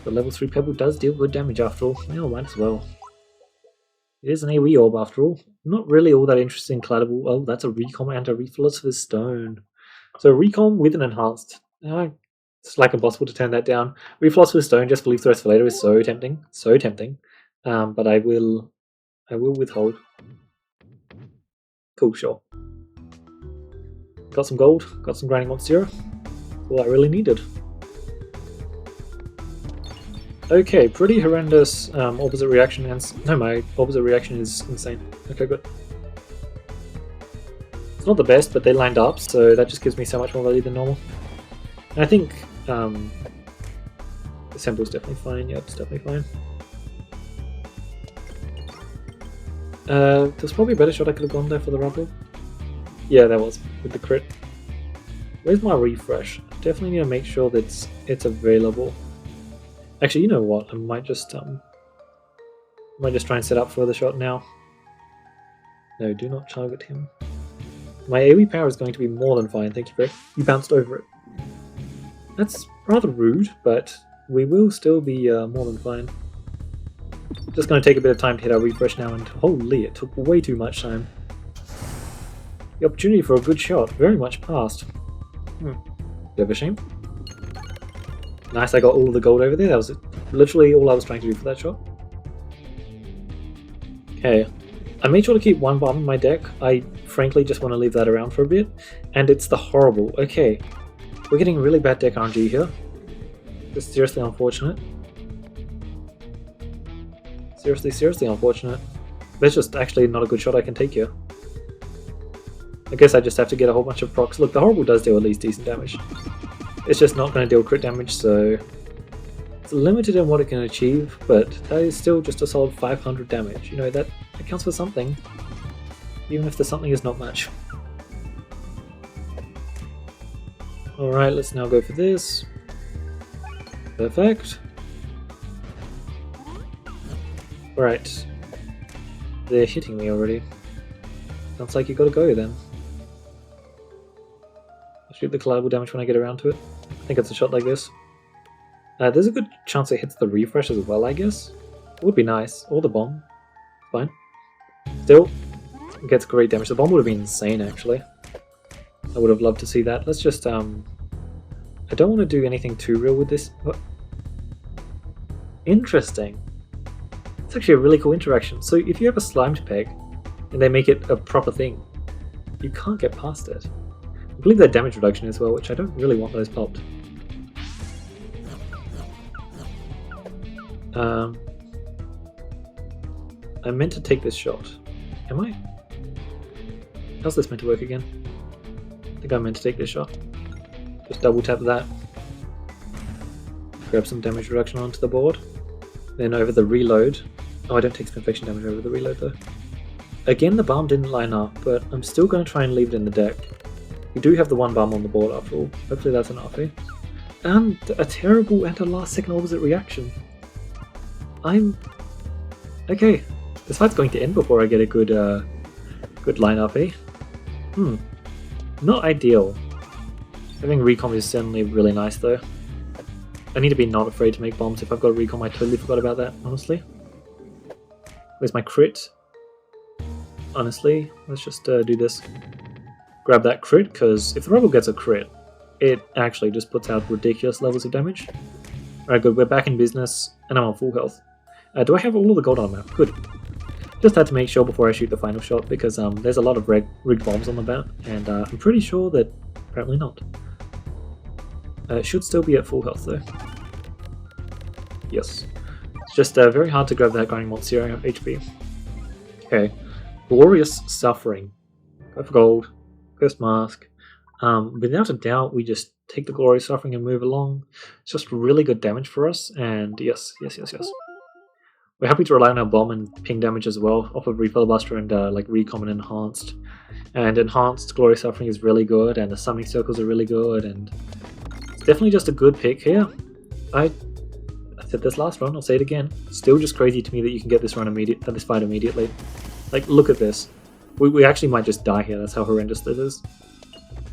The level 3 Pebble does deal good damage after all. Oh, might as well. It is an AoE orb after all. not really all that interested in Collateral. Oh, that's a recom and a Philosopher's Stone. So recom with an enhanced. It's like impossible to turn that down. Philosopher's Stone, just Belief Threats for later is so tempting. So tempting. But I will withhold. Cool, sure. Got some gold, got some grinding monster. All I really needed. Okay, pretty horrendous opposite reaction, and no, my opposite reaction is insane. Okay, good. It's not the best, but they lined up, so that just gives me so much more value than normal. And I think the sample's definitely fine. Yep, it's definitely fine. There's probably a better shot I could have gone there for the rubble. Yeah, that was with the crit. Where's my refresh? Definitely need to make sure that it's available. Actually, you know what? I might just try and set up for the shot now. No, do not target him. My AoE power is going to be more than fine. Thank you, Greg. You bounced over it. That's rather rude, but we will still be more than fine. Just going to take a bit of time to hit our refresh now, and holy, it took way too much time. The opportunity for a good shot very much passed. Bit of a shame. Nice, I got all of the gold over there. That was literally all I was trying to do for that shot. Okay, I made sure to keep one bomb in my deck. I frankly just want to leave that around for a bit. And it's the horrible. Okay, we're getting really bad deck RNG here. This is seriously unfortunate. Seriously unfortunate. There's just actually not a good shot I can take here. I guess I just have to get a whole bunch of procs. Look, the horrible does deal at least decent damage. It's just not going to deal crit damage, so it's limited in what it can achieve, but that is still just a solid 500 damage. You know, that counts for something, even if the something is not much. Alright, let's now go for this. Perfect. Alright. They're hitting me already. Sounds like you gotta go then. I'll shoot the collateral damage when I get around to it. I think it's a shot like this. There's a good chance it hits the refresh as well, I guess. It would be nice. Or the bomb. Fine. Still, it gets great damage. The bomb would have been insane, actually. I would have loved to see that. Let's just, I don't want to do anything too real with this. What? Interesting. It's actually a really cool interaction. So if you have a slimed peg, and they make it a proper thing, you can't get past it. I believe they're damage reduction as well, which I don't really want those popped. I meant to take this shot. Am I? How's this meant to work again? I think I meant to take this shot. Just double tap that. Grab some damage reduction onto the board. Then over the reload. Oh, I don't take some infection damage over the reload though. Again, the bomb didn't line up, but I'm still going to try and leave it in the deck. We do have the one bomb on the board after all. Hopefully that's enough, eh? And a terrible and a last second opposite reaction. Okay, this fight's going to end before I get a good good lineup, eh? Not ideal. Having recom is certainly really nice though. I need to be not afraid to make bombs. If I've got recom, I totally forgot about that, honestly. Where's my crit? Honestly, let's just do this. Grab that crit, because if the rebel gets a crit, it actually just puts out ridiculous levels of damage. Alright, good, we're back in business, and I'm on full health. Do I have all of the gold on the map? Good. Just had to make sure before I shoot the final shot, because there's a lot of rigged bombs on the map, and I'm pretty sure that apparently not. It should still be at full health though. Yes. It's just very hard to grab that grinding monster HP. Okay. Glorious Suffering. Go for gold. First mask. Without a doubt, we just take the Glorious Suffering and move along. It's just really good damage for us, and yes. We're happy to rely on our bomb and ping damage as well, off of Filibuster and like Recom and Enhanced. And Enhanced Glorious Suffering is really good, and the Summoning Circles are really good, and it's definitely just a good pick here. I said this last run, I'll say it again. Still just crazy to me that you can get this this fight immediately. Like, look at this. We actually might just die here, that's how horrendous this is.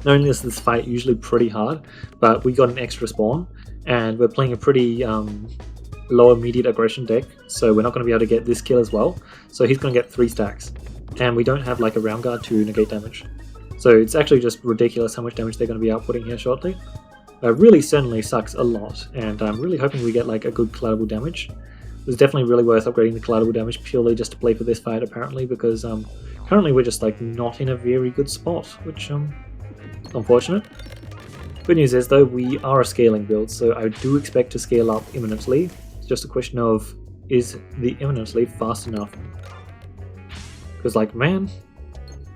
Not only is this fight usually pretty hard, but we got an extra spawn, and we're playing a pretty low immediate aggression deck, so we're not going to be able to get this kill as well. So he's going to get 3 stacks. and we don't have like a round guard to negate damage. So it's actually just ridiculous how much damage they're going to be outputting here shortly. Really certainly sucks a lot, and I'm really hoping we get like a good collateral damage. It's definitely really worth upgrading the collateral damage purely just to play for this fight apparently, because currently we're just like not in a very good spot, which unfortunate. Good news is though, we are a scaling build, so I do expect to scale up imminently. It's just a question of, is the imminently fast enough? Because like, man,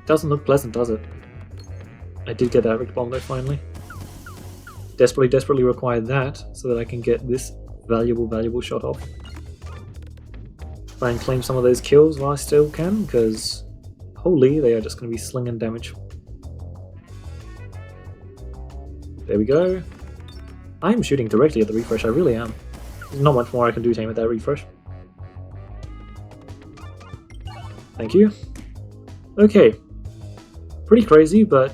doesn't look pleasant, does it? I did get that Rick Bomb though finally. Desperately require that so that I can get this valuable shot off. Try and claim some of those kills while I still can, because holy, they are just going to be slinging damage. There we go. I'm shooting directly at the refresh, I really am. There's not much more I can do to aim at that refresh. Thank you. Okay. Pretty crazy, but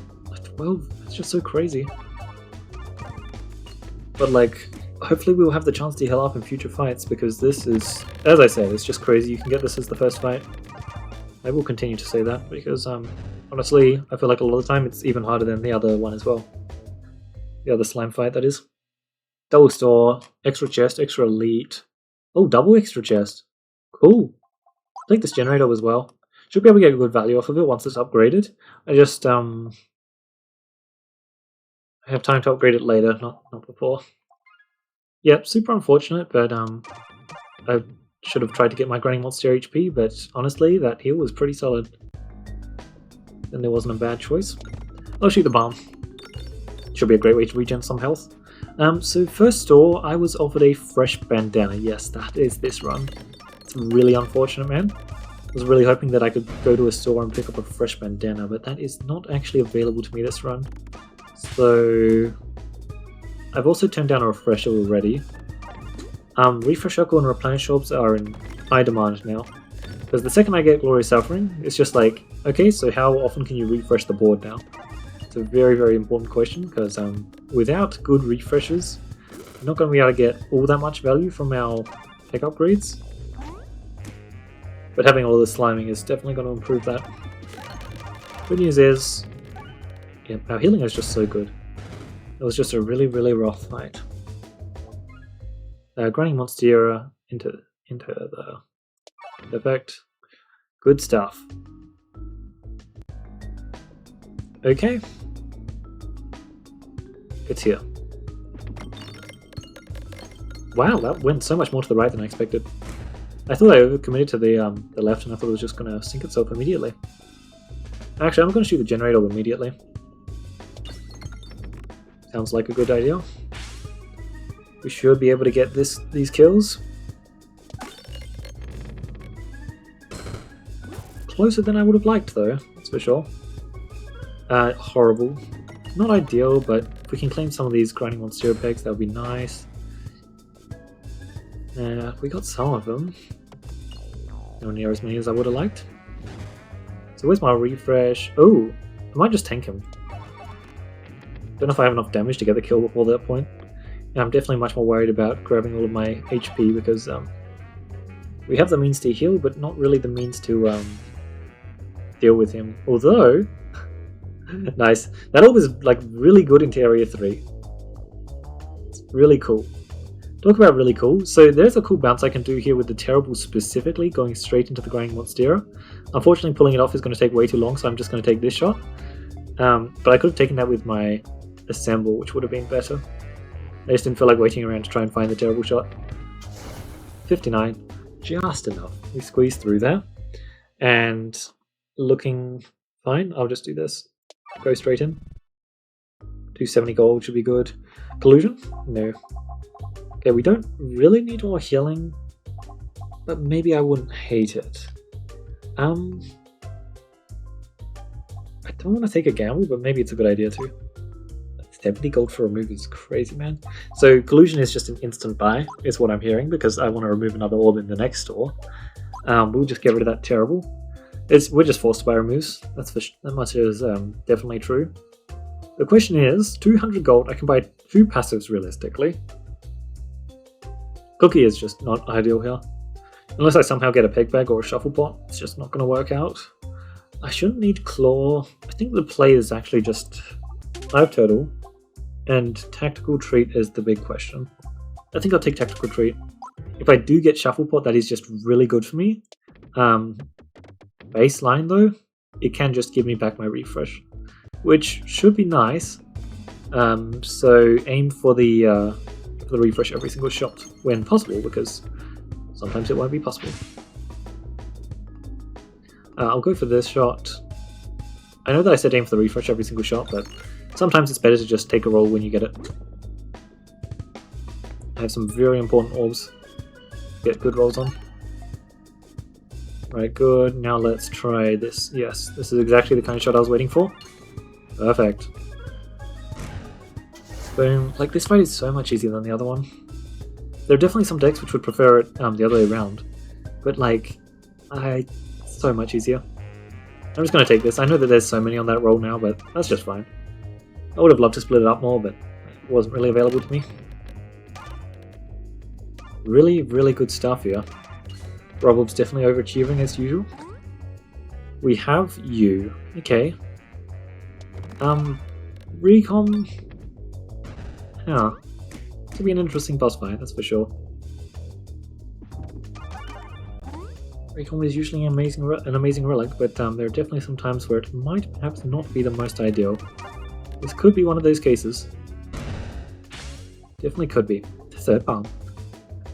12, it's just so crazy. But like, hopefully we'll have the chance to heal up in future fights, because this is, as I said, it's just crazy. You can get this as the first fight. I will continue to say that, because honestly, I feel like a lot of the time it's even harder than the other one as well. The other slime fight, that is. Double store, extra chest, extra elite. Oh, double extra chest. Cool. I'll take this generator as well. Should be able to get a good value off of it once it's upgraded. I just I have time to upgrade it later, not before. Yep, super unfortunate, but I should have tried to get my Grinding Monster HP, but honestly, that heal was pretty solid. Then there wasn't a bad choice. I'll shoot the bomb. Should be a great way to regen some health. So first store, I was offered a fresh bandana. Yes, that is this run. It's really unfortunate, man. I was really hoping that I could go to a store and pick up a fresh bandana, but that is not actually available to me this run. So I've also turned down a refresher already. Refresh Circle and Replenish Orbs are in high demand now. Because the second I get Glorious Suffering, it's just like, okay, so how often can you refresh the board now? It's a very important question, because without good refreshers, we're not going to be able to get all that much value from our tech upgrades. But having all this sliming is definitely going to improve that. Good news is, yeah, our healing is just so good. It was just a really rough fight. Grinding Monster into the effect. Good stuff. Okay. It's here. Wow, that went so much more to the right than I expected. I thought I overcommitted to the left, and I thought it was just going to sink itself immediately. Actually, I'm going to shoot the generator immediately. Sounds like a good idea. We should be able to get these kills. Closer than I would have liked, though, that's for sure. Horrible. Not ideal, but if we can claim some of these Grinding Monster pegs, that would be nice. We got some of them. Not near as many as I would have liked. So where's my refresh? Oh, I might just tank him. Don't know if I have enough damage to get the kill before that point. And I'm definitely much more worried about grabbing all of my HP, because we have the means to heal, but not really the means to deal with him. Although, nice. That orb is like really good into Area 3. It's really cool. Talk about really cool. So there's a cool bounce I can do here with the Terrible specifically, going straight into the Grinding Monstera. Unfortunately, pulling it off is going to take way too long, so I'm just going to take this shot. But I could have taken that with my Assemble, which would have been better. I just didn't feel like waiting around to try and find the Terrible shot. 59. Just enough. We squeezed through there. And looking fine. I'll just do this. Go straight in. 270 gold should be good. Collusion? No. Okay, we don't really need more healing, but maybe I wouldn't hate it. I don't want to take a gamble, but maybe it's a good idea too. 70 gold for remove is crazy, man. So Collusion is just an instant buy, is what I'm hearing, because I want to remove another orb in the next store. We'll just get rid of that Terrible. We're just forced to buy removes. That much is definitely true. The question is, 200 gold, I can buy 2 passives realistically. Cookie is just not ideal here. Unless I somehow get a peg bag or a shuffle pot, it's just not going to work out. I shouldn't need claw. I think the play is actually just 5 turtle, and tactical treat is the big question. I think I'll take tactical treat. If I do get shuffle pot, that is just really good for me. Baseline though, it can just give me back my refresh, which should be nice. So aim for the refresh every single shot when possible, because sometimes it won't be possible. I'll go for this shot. I know that I said aim for the refresh every single shot, but sometimes it's better to just take a roll when you get it. I have some very important orbs. Get good rolls on. Right, good. Now let's try this. Yes, this is exactly the kind of shot I was waiting for. Perfect. Boom. Like, this fight is so much easier than the other one. There are definitely some decks which would prefer it the other way around. But, like, so much easier. I'm just going to take this. I know that there's so many on that roll now, but that's just fine. I would have loved to split it up more, but it wasn't really available to me. Really, really good stuff here. Robob's definitely overachieving as usual. We have you. Okay. Recom. Yeah. It's be an interesting boss fight, that's for sure. Recom is usually an amazing relic, but there are definitely some times where it might perhaps not be the most ideal. This could be one of those cases. Definitely could be. The third palm.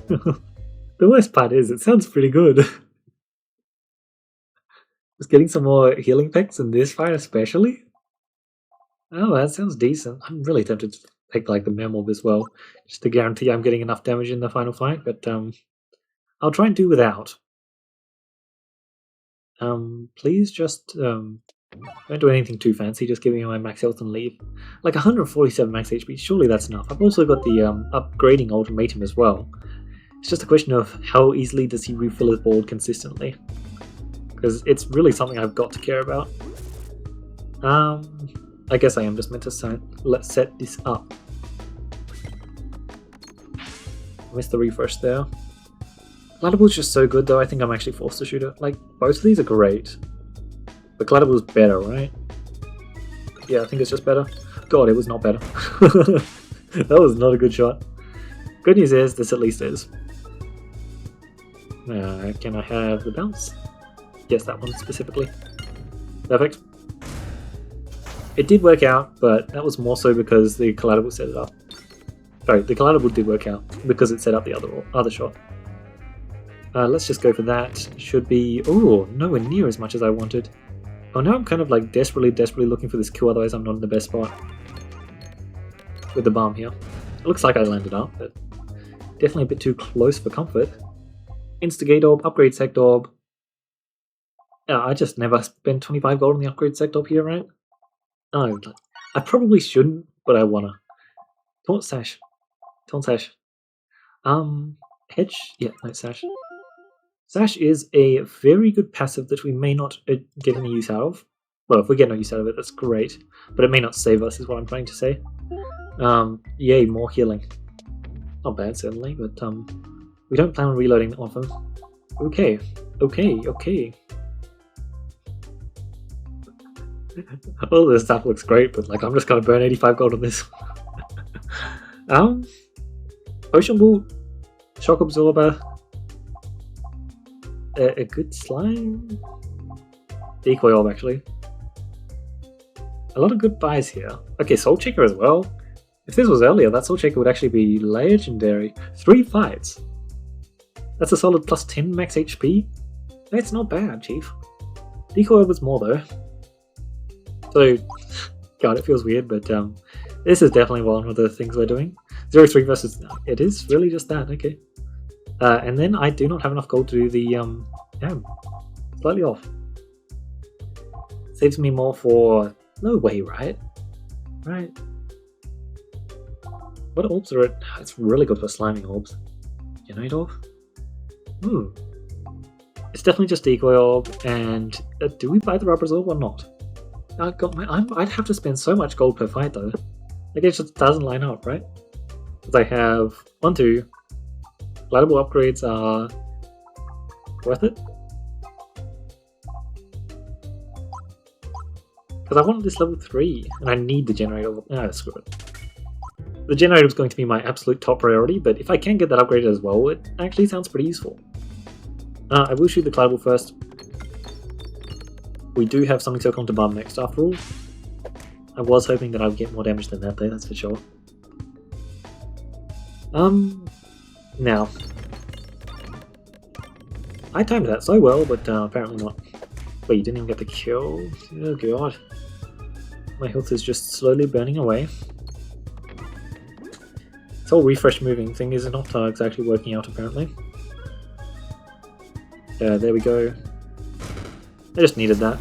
The worst part is, it sounds pretty good. Just getting some more healing picks in this fight especially? Oh, that sounds decent. I'm really tempted to pick like the Mem Orb as well, just to guarantee I'm getting enough damage in the final fight, but I'll try and do without. Please just don't do anything too fancy, just give me my max health and leave. Like 147 max HP, surely that's enough. I've also got the upgrading ultimatum as well. It's just a question of how easily does he refill his board consistently. Because it's really something I've got to care about. I guess I am just meant to let's set this up. Missed the refresh there. Collidable's just so good though, I think I'm actually forced to shoot it. Like, both of these are great. But Collidable's better, right? Yeah, I think it's just better. God, it was not better. That was not a good shot. Good news is, this at least is. Can I have the bounce? Yes, that one specifically. Perfect. It did work out, but that was more so because the Collidable set it up. Sorry, the Collidable did work out because it set up the other shot. Let's just go for that. Should be... Oh, nowhere near as much as I wanted. Oh, now I'm kind of like desperately looking for this kill, otherwise I'm not in the best spot. With the bomb here. It looks like I landed up, but definitely a bit too close for comfort. Instigate Orb, Upgrade Sect Orb. I just never spent 25 gold on the Upgrade Sect Orb here, right? No, I probably shouldn't, but I wanna. Taunt Sash. Taunt Sash. Hedge? Yeah, no, Sash. Sash is a very good passive that we may not get any use out of. Well, if we get no use out of it, that's great. But it may not save us, is what I'm trying to say. Yay, more healing. Not bad, certainly, but we don't plan on reloading often. Okay. All this stuff looks great, but like I'm just gonna burn 85 gold on this. Potion Ball, Shock Absorber, a good slime, Decoy Orb actually. A lot of good buys here. Okay, Soul Checker as well. If this was earlier, that Soul Checker would actually be legendary. 3 fights. That's a solid plus 10 max HP. That's not bad, Chief. Decoy Orb was more though. So, God, it feels weird, but this is definitely one of the things we're doing. 0-3 versus... It is really just that, okay. And then I do not have enough gold to do the... Damn. Slightly off. Saves me more for... No way, right? Right. What orbs are it? It's really good for sliming orbs. Unite Orb? It's definitely just Decoy Orb, and... do we buy the Rubber's Orb or not? I'd have to spend so much gold per fight though. Like it just doesn't line up, right? Because I have 1, 2. Collidable upgrades are worth it. Because I wanted this level 3, and I need the generator. Screw it. The generator is going to be my absolute top priority, but if I can get that upgraded as well, it actually sounds pretty useful. I will shoot the Cloudable first. We do have something circling to bomb next, after all. I was hoping that I would get more damage than that there, that's for sure. Now. I timed that so well, but apparently not. Wait, you didn't even get the kill? Oh god. My health is just slowly burning away. This whole refresh moving thing is not exactly working out, apparently. There we go. I just needed that.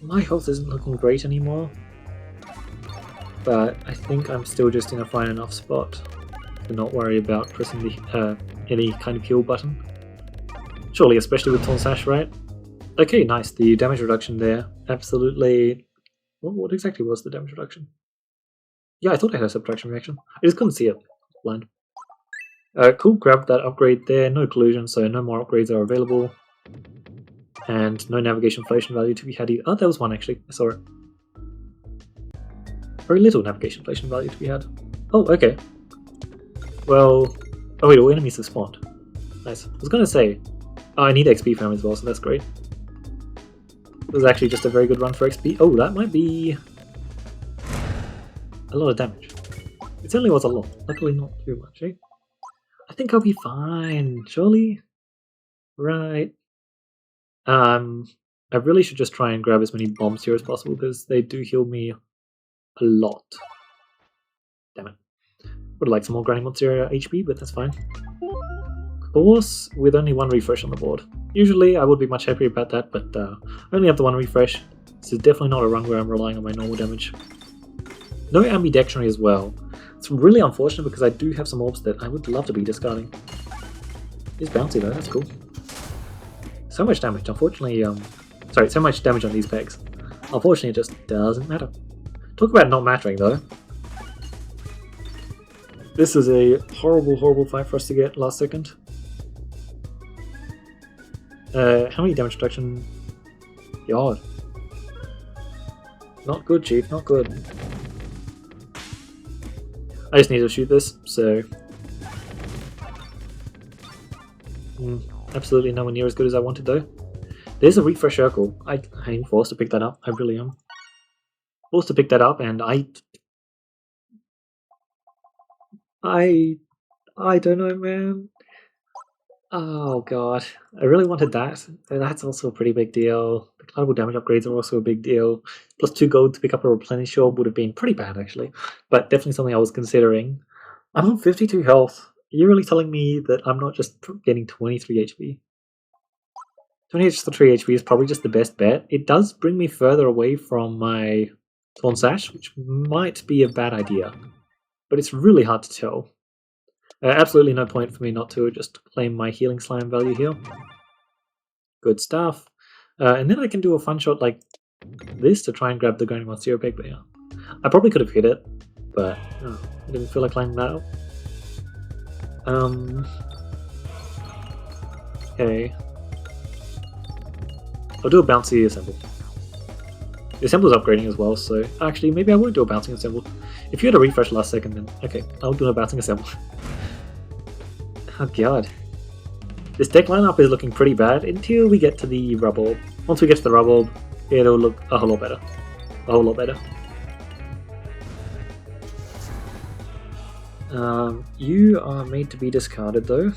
My health isn't looking great anymore. But I think I'm still just in a fine enough spot to not worry about pressing the any kind of heal button. Surely, especially with Torn Sash, right? Okay, nice. The damage reduction there. Absolutely. What exactly was the damage reduction? Yeah, I thought I had a subtraction reaction. I just couldn't see it. Blind. Cool, grab that upgrade there. No collusion, so no more upgrades are available. And no navigation inflation value to be had either. Oh, there was one actually. I saw it. Very little navigation inflation value to be had. Oh, okay. Well... Oh wait, all enemies have spawned. Nice. I was gonna say... Oh, I need XP for him as well, so that's great. It was actually just a very good run for XP. Oh, that might be... a lot of damage. It certainly was a lot. Luckily not too much, eh? I think I'll be fine, surely? Right. I really should just try and grab as many bombs here as possible, because they do heal me a lot. Damn it. Would like some more Granny Monster HP, but that's fine. Of course, with only one refresh on the board. Usually I would be much happier about that, but I only have the one refresh. This is definitely not a run where I'm relying on my normal damage. No ambidextrony as well. It's really unfortunate because I do have some orbs that I would love to be discarding. It's bouncy though, that's cool. So much damage, unfortunately, sorry, so much damage on these pegs. Unfortunately, it just doesn't matter. Talk about not mattering though. This is a horrible, horrible fight for us to get last second. How many damage reduction? God. Not good, Chief, not good. I just need to shoot this, so... absolutely nowhere near as good as I wanted though. There's a refresh circle. I'm forced to pick that up, I really am. Forced to pick that up, and I don't know, man. Oh god, I really wanted that. That's also a pretty big deal. The cloudable damage upgrades are also a big deal. Plus 2 gold to pick up a replenish orb would have been pretty bad actually, but definitely something I was considering. I'm on 52 health. Are you really telling me that I'm not just getting 23 HP? 23 HP is probably just the best bet. It does bring me further away from my Torn Sash, which might be a bad idea, but it's really hard to tell. Absolutely no point for me not to just claim my healing slime value here. Good stuff. And then I can do a fun shot like this to try and grab the Granny Monster peg, but yeah. I probably could have hit it, but I didn't feel like climbing that up. Okay. I'll do a bouncy assemble. The assemble's upgrading as well, so actually maybe I won't do a bouncing assemble. If you had a refresh last second, then okay, I'll do a bouncing assemble. Oh god. This deck lineup is looking pretty bad until we get to the rub orb. Once we get to the rub orb, it'll look a whole lot better. A whole lot better. You are made to be discarded though.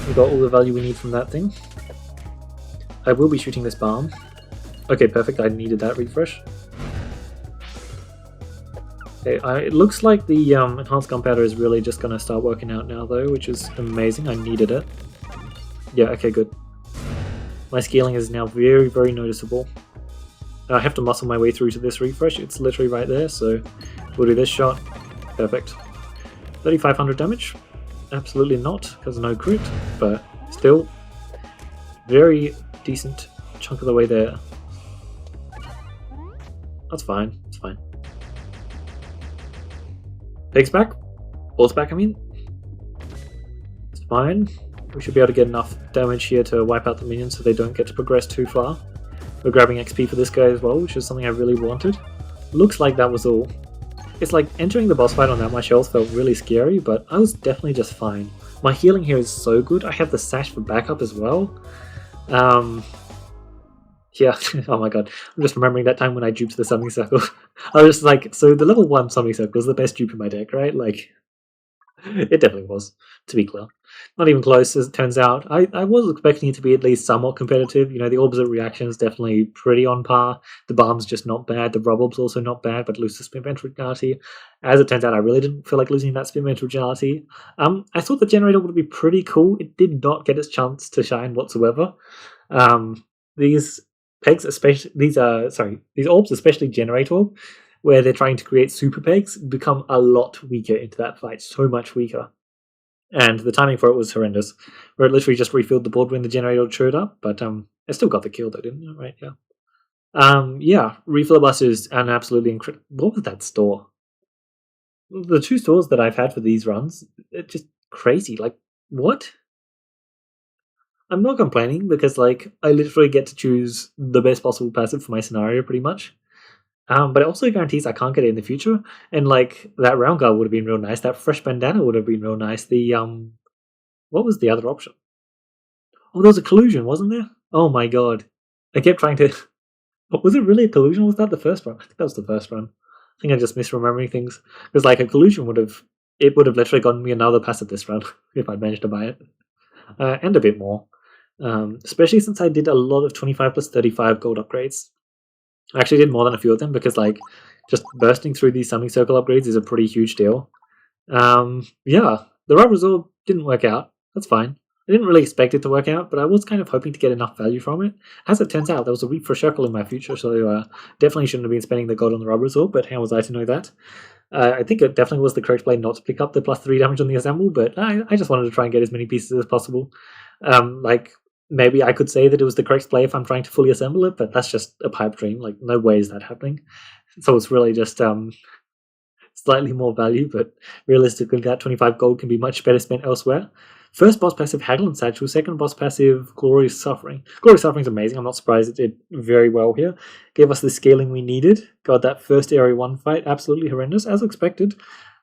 We got all the value we need from that thing. I will be shooting this bomb. Okay, perfect, I needed that refresh. Okay, it looks like the enhanced gunpowder is really just going to start working out now though, which is amazing. I needed it. Yeah, okay, good. My scaling is now very, very noticeable. I have to muscle my way through to this refresh. It's literally right there, so we'll do this shot. Perfect. 3,500 damage? Absolutely not, because no crit, but still very decent chunk of the way there. That's fine, it's fine. Pig's back? Ball's back, I mean. It's fine. We should be able to get enough damage here to wipe out the minions so they don't get to progress too far. We're grabbing XP for this guy as well, which is something I really wanted. Looks like that was all. It's like entering the boss fight on that much health felt really scary, but I was definitely just fine. My healing here is so good. I have the sash for backup as well. Yeah, oh my god. I'm just remembering that time when I duped the summoning circle. I was just like, so the level 1 summoning circle is the best dupe in my deck, right? Like, it definitely was, to be clear. Not even close, as it turns out. I was expecting it to be at least somewhat competitive. You know, the orbs of reaction is definitely pretty on par. The bomb's just not bad. The rub orb's also not bad, but loses spin originality. As it turns out, I really didn't feel like losing that spin originality. I thought the generator would be pretty cool. It did not get its chance to shine whatsoever. These pegs, especially these orbs, especially generator, where they're trying to create super pegs, become a lot weaker into that fight, so much weaker. And the timing for it was horrendous, where it literally just refilled the board when the generator showed up, but it still got the kill though, didn't it? Right, yeah. Yeah, refill bus is an absolutely incredible. What was that store? The 2 stores that I've had for these runs, it's just crazy. Like, what? I'm not complaining because, like, I literally get to choose the best possible passive for my scenario pretty much. But it also guarantees I can't get it in the future. And like that round guard would have been real nice. That fresh bandana would have been real nice. The what was the other option? Oh, there was a collusion, wasn't there? Oh my god. I kept trying to was it really a collusion? Was that the first run? I think that was the first run. I think I just misremembering things. Because like a collusion would have literally gotten me another pass at this run if I'd managed to buy it. And a bit more. Especially since I did a lot of 25 plus 35 gold upgrades. I actually did more than a few of them because, like, just bursting through these summoning circle upgrades is a pretty huge deal. Yeah, the rubber resort didn't work out. That's fine. I didn't really expect it to work out, but I was kind of hoping to get enough value from it. As it turns out, there was a refresh circle in my future, so definitely shouldn't have been spending the gold on the rubber resort, but how was I to know that? I think it definitely was the correct play not to pick up the plus 3 damage on the assemble, but I just wanted to try and get as many pieces as possible. Like, maybe I could say that it was the correct play if I'm trying to fully assemble it, but that's just a pipe dream. Like, no way is that happening. So it's really just slightly more value, but realistically, that 25 gold can be much better spent elsewhere. First boss passive, Haglins Satchel. Second boss passive, Glorious Suffering. Glorious Suffering is amazing. I'm not surprised it did very well here. Gave us the scaling we needed. Got that first Area 1 fight absolutely horrendous, as expected.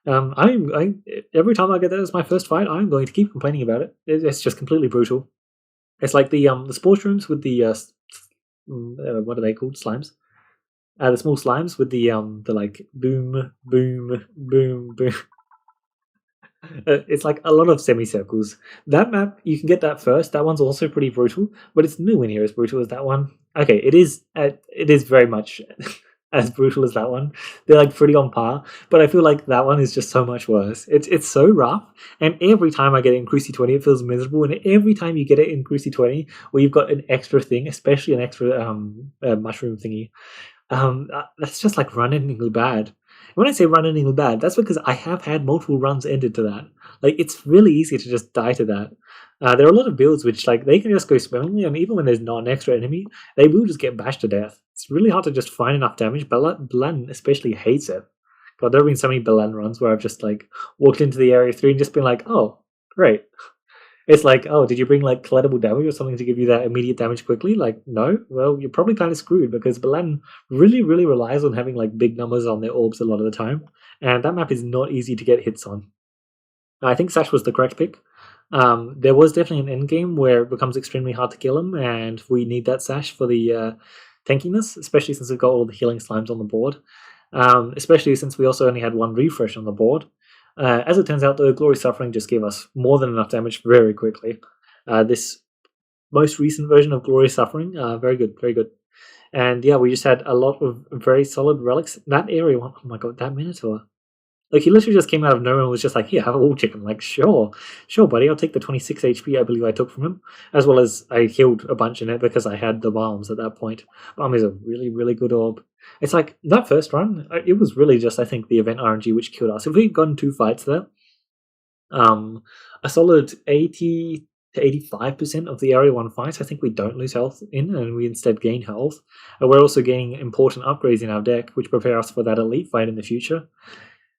Every time I get that as my first fight, I'm going to keep complaining about it. It's just completely brutal. It's like the sports rooms with the what are they called? Slimes. The small slimes with the like boom, boom, boom, boom. It's like a lot of semicircles. That map, you can get that first. That one's also pretty brutal, but it's nowhere near as brutal as that one. Okay, it is very much as brutal as that one. They're like pretty on par, but I feel like that one is just so much worse. It's so rough, and every time I get it in Cruci 20, it feels miserable. And every time you get it in Cruci 20, where you've got an extra thing, especially an extra mushroom thingy, that's just like run-endingly bad. When I say run-endingly bad, that's because I have had multiple runs ended to that. Like, it's really easy to just die to that. There are a lot of builds which, like, they can just go swimmingly, and even when there's not an extra enemy, they will just get bashed to death. It's really hard to just find enough damage. Belen especially hates it. God, there have been so many Belen runs where I've just, like, walked into the area 3 and just been like, oh, great. It's like, oh, did you bring like collectible damage or something to give you that immediate damage quickly? Like, no. Well, you're probably kind of screwed because Belen really, really relies on having like big numbers on their orbs a lot of the time, and that map is not easy to get hits on. I think Sash was the correct pick. There was definitely an end game where it becomes extremely hard to kill him, and we need that Sash for the tankiness, especially since we've got all the healing slimes on the board. Especially since we also only had one refresh on the board. As it turns out, the Glorious Suffering just gave us more than enough damage very quickly. This most recent version of Glorious Suffering, very good, very good. And yeah, we just had a lot of very solid relics. That area one, oh my god, that Minotaur. Like, he literally just came out of nowhere and was just like, here, have a wall chicken. Like, sure, buddy, I'll take the 26 HP I believe I took from him. As well as I healed a bunch in it because I had the bombs at that point. Bomb is a really, really good orb. It's like, that first run, it was really just, I think, the event RNG which killed us. If we'd gotten 2 fights there, a solid 80 to 85% of the Area 1 fights, I think we don't lose health in, and we instead gain health. We're also gaining important upgrades in our deck, which prepare us for that elite fight in the future.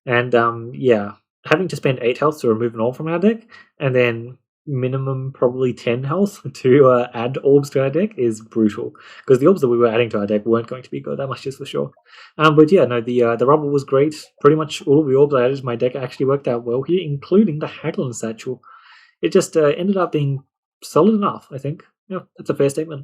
And yeah, having to spend 8 health to remove an orb from our deck, and then minimum probably 10 health to add orbs to our deck is brutal, because the orbs that we were adding to our deck weren't going to be good, that much is for sure. But yeah, no, the rubble was great. Pretty much all of the orbs I added to my deck actually worked out well here, including the Haglins Satchel. It just ended up being solid enough, I think. Yeah, that's a fair statement.